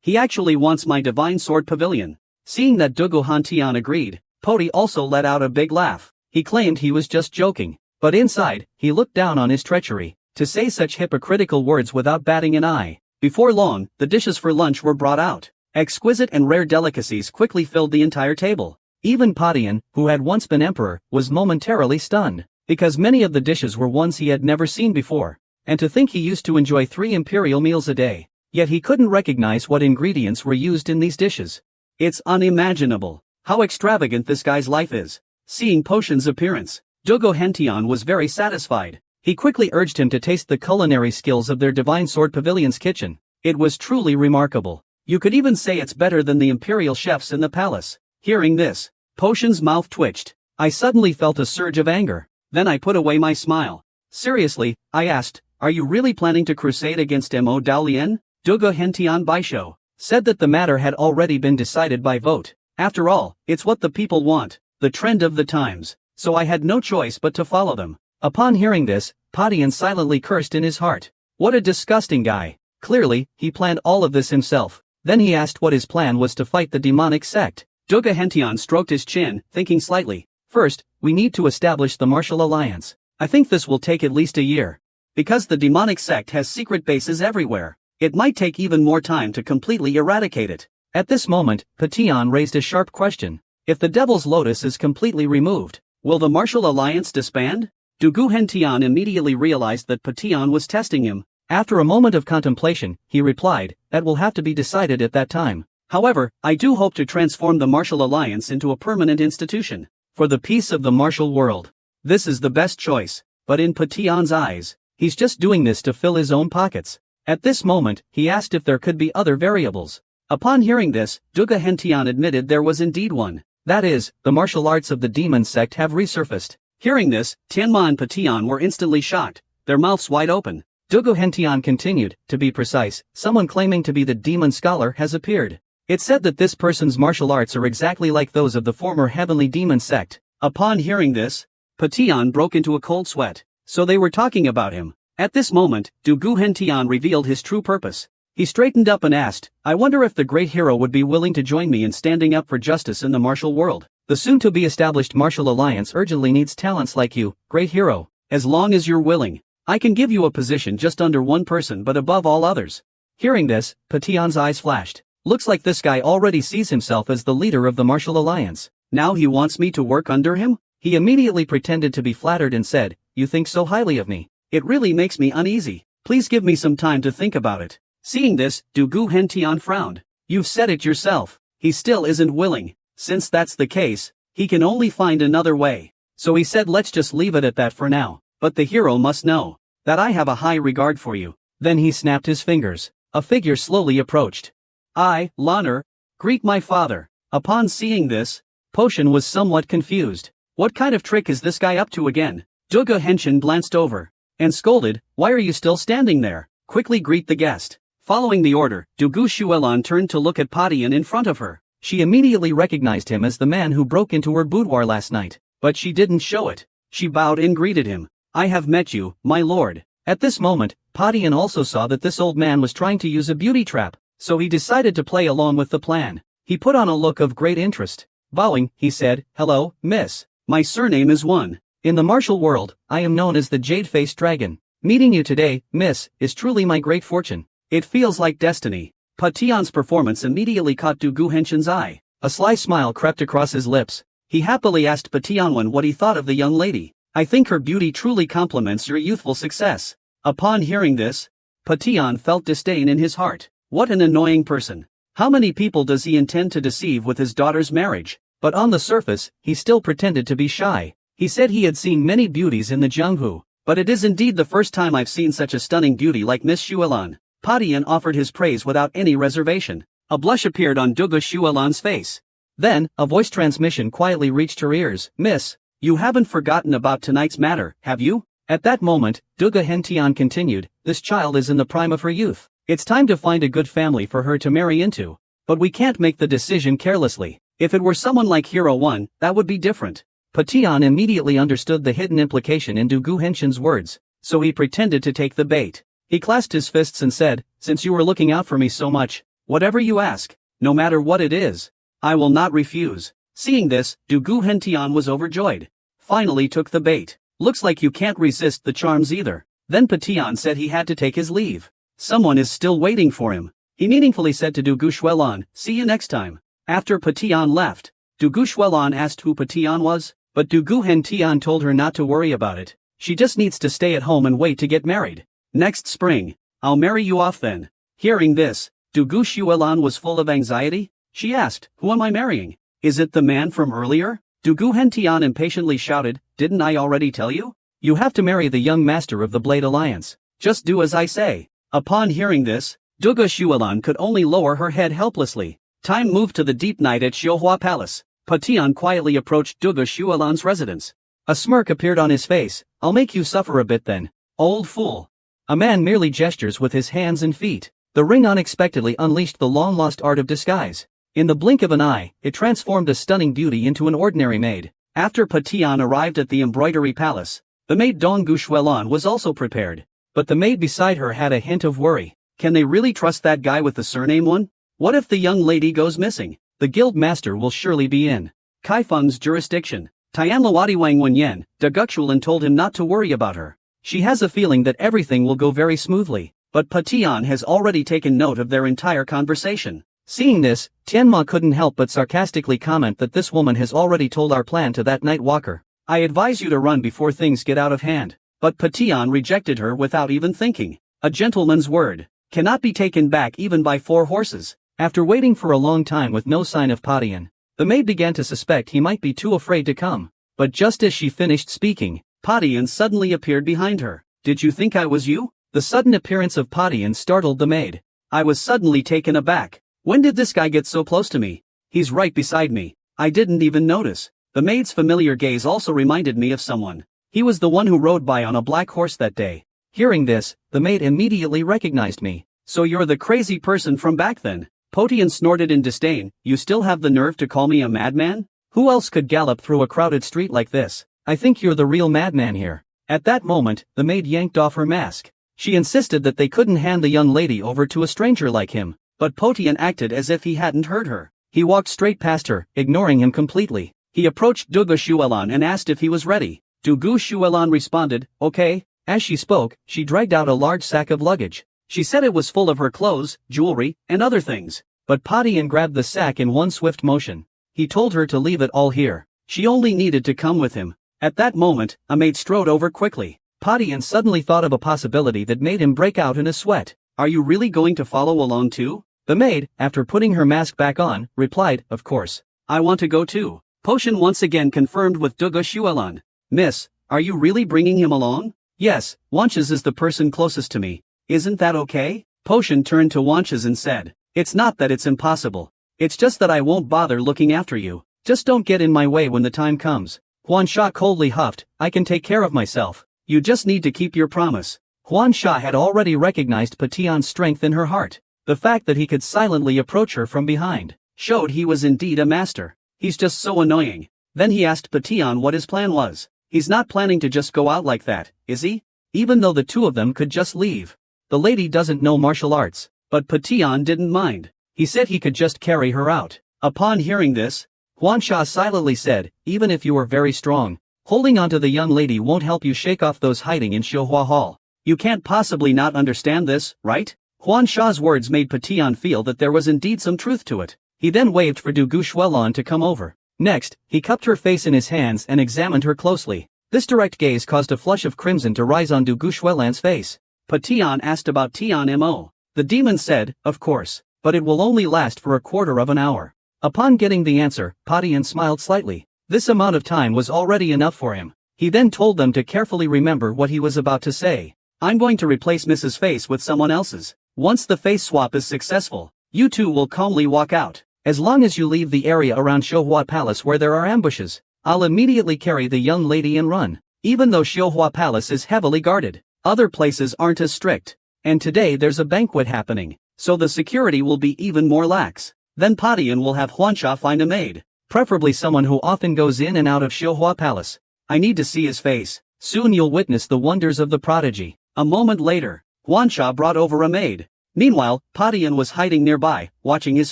He actually wants my Divine Sword Pavilion. Seeing that Dugu Hentian agreed, Poti also let out a big laugh. He claimed he was just joking. But inside, he looked down on his treachery. To say such hypocritical words without batting an eye. Before long, the dishes for lunch were brought out. Exquisite and rare delicacies quickly filled the entire table. Even Patian, who had once been emperor, was momentarily stunned, because many of the dishes were ones he had never seen before. And to think he used to enjoy 3 imperial meals a day. Yet he couldn't recognize what ingredients were used in these dishes. It's unimaginable how extravagant this guy's life is. Seeing Potion's appearance, Dugu Hentian was very satisfied. He quickly urged him to taste the culinary skills of their Divine Sword Pavilion's kitchen. It was truly remarkable. You could even say it's better than the imperial chefs in the palace. Hearing this, Potion's mouth twitched. I suddenly felt a surge of anger. Then I put away my smile. Seriously, I asked, are you really planning to crusade against Mo Daolien? Duga Hentian Baisho said that the matter had already been decided by vote. After all, it's what the people want, the trend of the times, so I had no choice but to follow them. Upon hearing this, Patian silently cursed in his heart. What a disgusting guy. Clearly, he planned all of this himself. Then he asked what his plan was to fight the demonic sect. Duga Hentian stroked his chin, thinking slightly. First, we need to establish the martial alliance. I think this will take at least a year. Because the demonic sect has secret bases everywhere, it might take even more time to completely eradicate it. At this moment, Patian raised a sharp question. If the Devil's Lotus is completely removed, will the martial alliance disband? Dugu Hentian immediately realized that Patian was testing him. After a moment of contemplation, he replied, that will have to be decided at that time. However, I do hope to transform the martial alliance into a permanent institution. For the peace of the martial world. This is the best choice, but in Patian's eyes, he's just doing this to fill his own pockets. At this moment, he asked if there could be other variables. Upon hearing this, Duga Hentian admitted there was indeed one. That is, the martial arts of the demon sect have resurfaced. Hearing this, Tianma and Patian were instantly shocked, their mouths wide open. Duga Hentian continued, to be precise, someone claiming to be the demon scholar has appeared. It's said that this person's martial arts are exactly like those of the former heavenly demon sect. Upon hearing this, Patian broke into a cold sweat. So they were talking about him. At this moment, Dugu Hentian revealed his true purpose. He straightened up and asked, I wonder if the great hero would be willing to join me in standing up for justice in the martial world. The soon-to-be-established martial alliance urgently needs talents like you, great hero. As long as you're willing, I can give you a position just under one person but above all others. Hearing this, Patian's eyes flashed. Looks like this guy already sees himself as the leader of the martial alliance. Now he wants me to work under him? He immediately pretended to be flattered and said, you think so highly of me. It really makes me uneasy. Please give me some time to think about it. Seeing this, Dugu Hentian frowned. You've said it yourself. He still isn't willing. Since that's the case, he can only find another way. So he said let's just leave it at that for now. But the hero must know that I have a high regard for you. Then he snapped his fingers. A figure slowly approached. I, Lanner, greet my father. Upon seeing this, Potion was somewhat confused. What kind of trick is this guy up to again? Duga Hentian glanced over and scolded, why are you still standing there? Quickly greet the guest. Following the order, Dugu Shuelan turned to look at Patian in front of her. She immediately recognized him as the man who broke into her boudoir last night, but she didn't show it. She bowed and greeted him. I have met you, my lord. At this moment, Patian also saw that this old man was trying to use a beauty trap. So he decided to play along with the plan. He put on a look of great interest. Bowing, he said, hello, miss. My surname is One. In the martial world, I am known as the Jade-Faced Dragon. Meeting you today, miss, is truly my great fortune. It feels like destiny. Patian's performance immediately caught Dugu Hentian's eye. A sly smile crept across his lips. He happily asked Patian what he thought of the young lady. I think her beauty truly complements your youthful success. Upon hearing this, Patian felt disdain in his heart. What an annoying person. How many people does he intend to deceive with his daughter's marriage? But on the surface, he still pretended to be shy. He said he had seen many beauties in the Jianghu, but it is indeed the first time I've seen such a stunning beauty like Miss Shuelan. Patian offered his praise without any reservation. A blush appeared on Duga Shuelan's face. Then, a voice transmission quietly reached her ears. Miss, you haven't forgotten about tonight's matter, have you? At that moment, Duga Hentian continued, this child is in the prime of her youth. It's time to find a good family for her to marry into. But we can't make the decision carelessly. If it were someone like Hero 1, that would be different. Patian immediately understood the hidden implication in Dugu Hentian's words, so he pretended to take the bait. He clasped his fists and said, since you were looking out for me so much, whatever you ask, no matter what it is, I will not refuse. Seeing this, Dugu Hentian was overjoyed. Finally took the bait. Looks like you can't resist the charms either. Then Patian said he had to take his leave. Someone is still waiting for him. He meaningfully said to Dugu Shuelan, see you next time. After Patian left, Dugu Shuelan asked who Patian was, but Dugu Hentian told her not to worry about it. She just needs to stay at home and wait to get married. Next spring, I'll marry you off then. Hearing this, Dugu Shuelan was full of anxiety. She asked, who am I marrying? Is it the man from earlier? Dugu Hentian impatiently shouted, didn't I already tell you? You have to marry the young master of the Blade Alliance. Just do as I say. Upon hearing this, Dugu Shuelan could only lower her head helplessly. Time moved to the deep night at Xiuhua Palace. Patian quietly approached Dugu Shuelan's residence. A smirk appeared on his face. "I'll make you suffer a bit then, old fool." A man merely gestures with his hands and feet. The ring unexpectedly unleashed the long-lost art of disguise. In the blink of an eye, it transformed a stunning beauty into an ordinary maid. After Patian arrived at the embroidery palace, the maid Donggu Shuelan was also prepared. But the maid beside her had a hint of worry. Can they really trust that guy with the surname one? What if the young lady goes missing? The guild master will surely be in Kaifeng's jurisdiction. Tianluodi Wang Wenyan, De Guxulan told him not to worry about her. She has a feeling that everything will go very smoothly, but Patian has already taken note of their entire conversation. Seeing this, Tianma couldn't help but sarcastically comment that this woman has already told our plan to that night walker. I advise you to run before things get out of hand. But Patian rejected her without even thinking. A gentleman's word cannot be taken back even by 4 horses. After waiting for a long time with no sign of Patian, the maid began to suspect he might be too afraid to come. But just as she finished speaking, Patian suddenly appeared behind her. "Did you think I was you?" The sudden appearance of Patian startled the maid. I was suddenly taken aback. When did this guy get so close to me? He's right beside me. I didn't even notice. The maid's familiar gaze also reminded me of someone. He was the one who rode by on a black horse that day. Hearing this, the maid immediately recognized me. "So you're the crazy person from back then?" Patian snorted in disdain. "You still have the nerve to call me a madman? Who else could gallop through a crowded street like this? I think you're the real madman here." At that moment, the maid yanked off her mask. She insisted that they couldn't hand the young lady over to a stranger like him, but Patian acted as if he hadn't heard her. He walked straight past her, ignoring him completely. He approached Dugu Shuelan and asked if he was ready. Dugu Shuelan responded, "Okay." As she spoke, she dragged out a large sack of luggage. She said it was full of her clothes, jewelry, and other things. But Patian grabbed the sack in one swift motion. He told her to leave it all here. She only needed to come with him. At that moment, a maid strode over quickly. Patian suddenly thought of a possibility that made him break out in a sweat. "Are you really going to follow along too?" The maid, after putting her mask back on, replied, "Of course. I want to go too." Patian once again confirmed with Dugu Shuelan. "Miss, are you really bringing him along?" "Yes, Wanches is the person closest to me. Isn't that okay?" Patian turned to Wanches and said, "It's not that it's impossible. It's just that I won't bother looking after you. Just don't get in my way when the time comes." Huan Sha coldly huffed, "I can take care of myself. You just need to keep your promise." Huan Sha had already recognized Patian's strength in her heart. The fact that he could silently approach her from behind showed he was indeed a master. "He's just so annoying." Then he asked Patian what his plan was. "He's not planning to just go out like that, is he? Even though the two of them could just leave. The lady doesn't know martial arts." But Patian didn't mind. He said he could just carry her out. Upon hearing this, Huan Sha silently said, "Even if you are very strong, holding onto the young lady won't help you shake off those hiding in Xiuhua Hall. You can't possibly not understand this, right?" Huan Sha's words made Patian feel that there was indeed some truth to it. He then waved for Dugu Shuelan to come over. Next, he cupped her face in his hands and examined her closely. This direct gaze caused a flush of crimson to rise on Dugu Shuelan's face. Patian asked about Tian Mo. The demon said, "Of course, but it will only last for a quarter of an hour." Upon getting the answer, Patian smiled slightly. This amount of time was already enough for him. He then told them to carefully remember what he was about to say. "I'm going to replace Mrs. Face with someone else's. Once the face swap is successful, you two will calmly walk out. As long as you leave the area around Xiuhua Palace where there are ambushes, I'll immediately carry the young lady and run." Even though Xiuhua Palace is heavily guarded, other places aren't as strict. And today there's a banquet happening, so the security will be even more lax. Then Patian will have Huansha find a maid, preferably someone who often goes in and out of Xiuhua Palace. I need to see his face. Soon you'll witness the wonders of the prodigy. A moment later, Huansha brought over a maid. Meanwhile, Patian was hiding nearby, watching his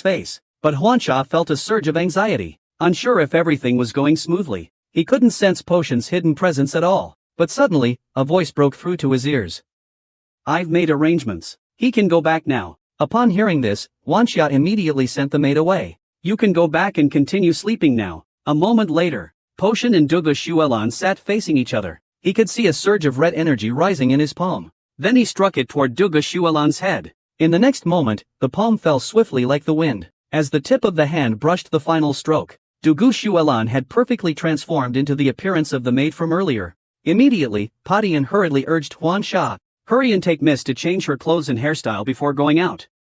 face. But Huansha felt a surge of anxiety, unsure if everything was going smoothly. He couldn't sense Potion's hidden presence at all. But suddenly, a voice broke through to his ears. "I've made arrangements. He can go back now." Upon hearing this, Huansha immediately sent the maid away. "You can go back and continue sleeping now." A moment later, Potion and Dugu Shuelan sat facing each other. He could see a surge of red energy rising in his palm. Then he struck it toward Dugu Shuelan's head. In the next moment, the palm fell swiftly like the wind. As the tip of the hand brushed the final stroke, Dugu Shuelan had perfectly transformed into the appearance of the maid from earlier. Immediately, Patian hurriedly urged Huansha, Hurry and take Miss to change her clothes and hairstyle before going out.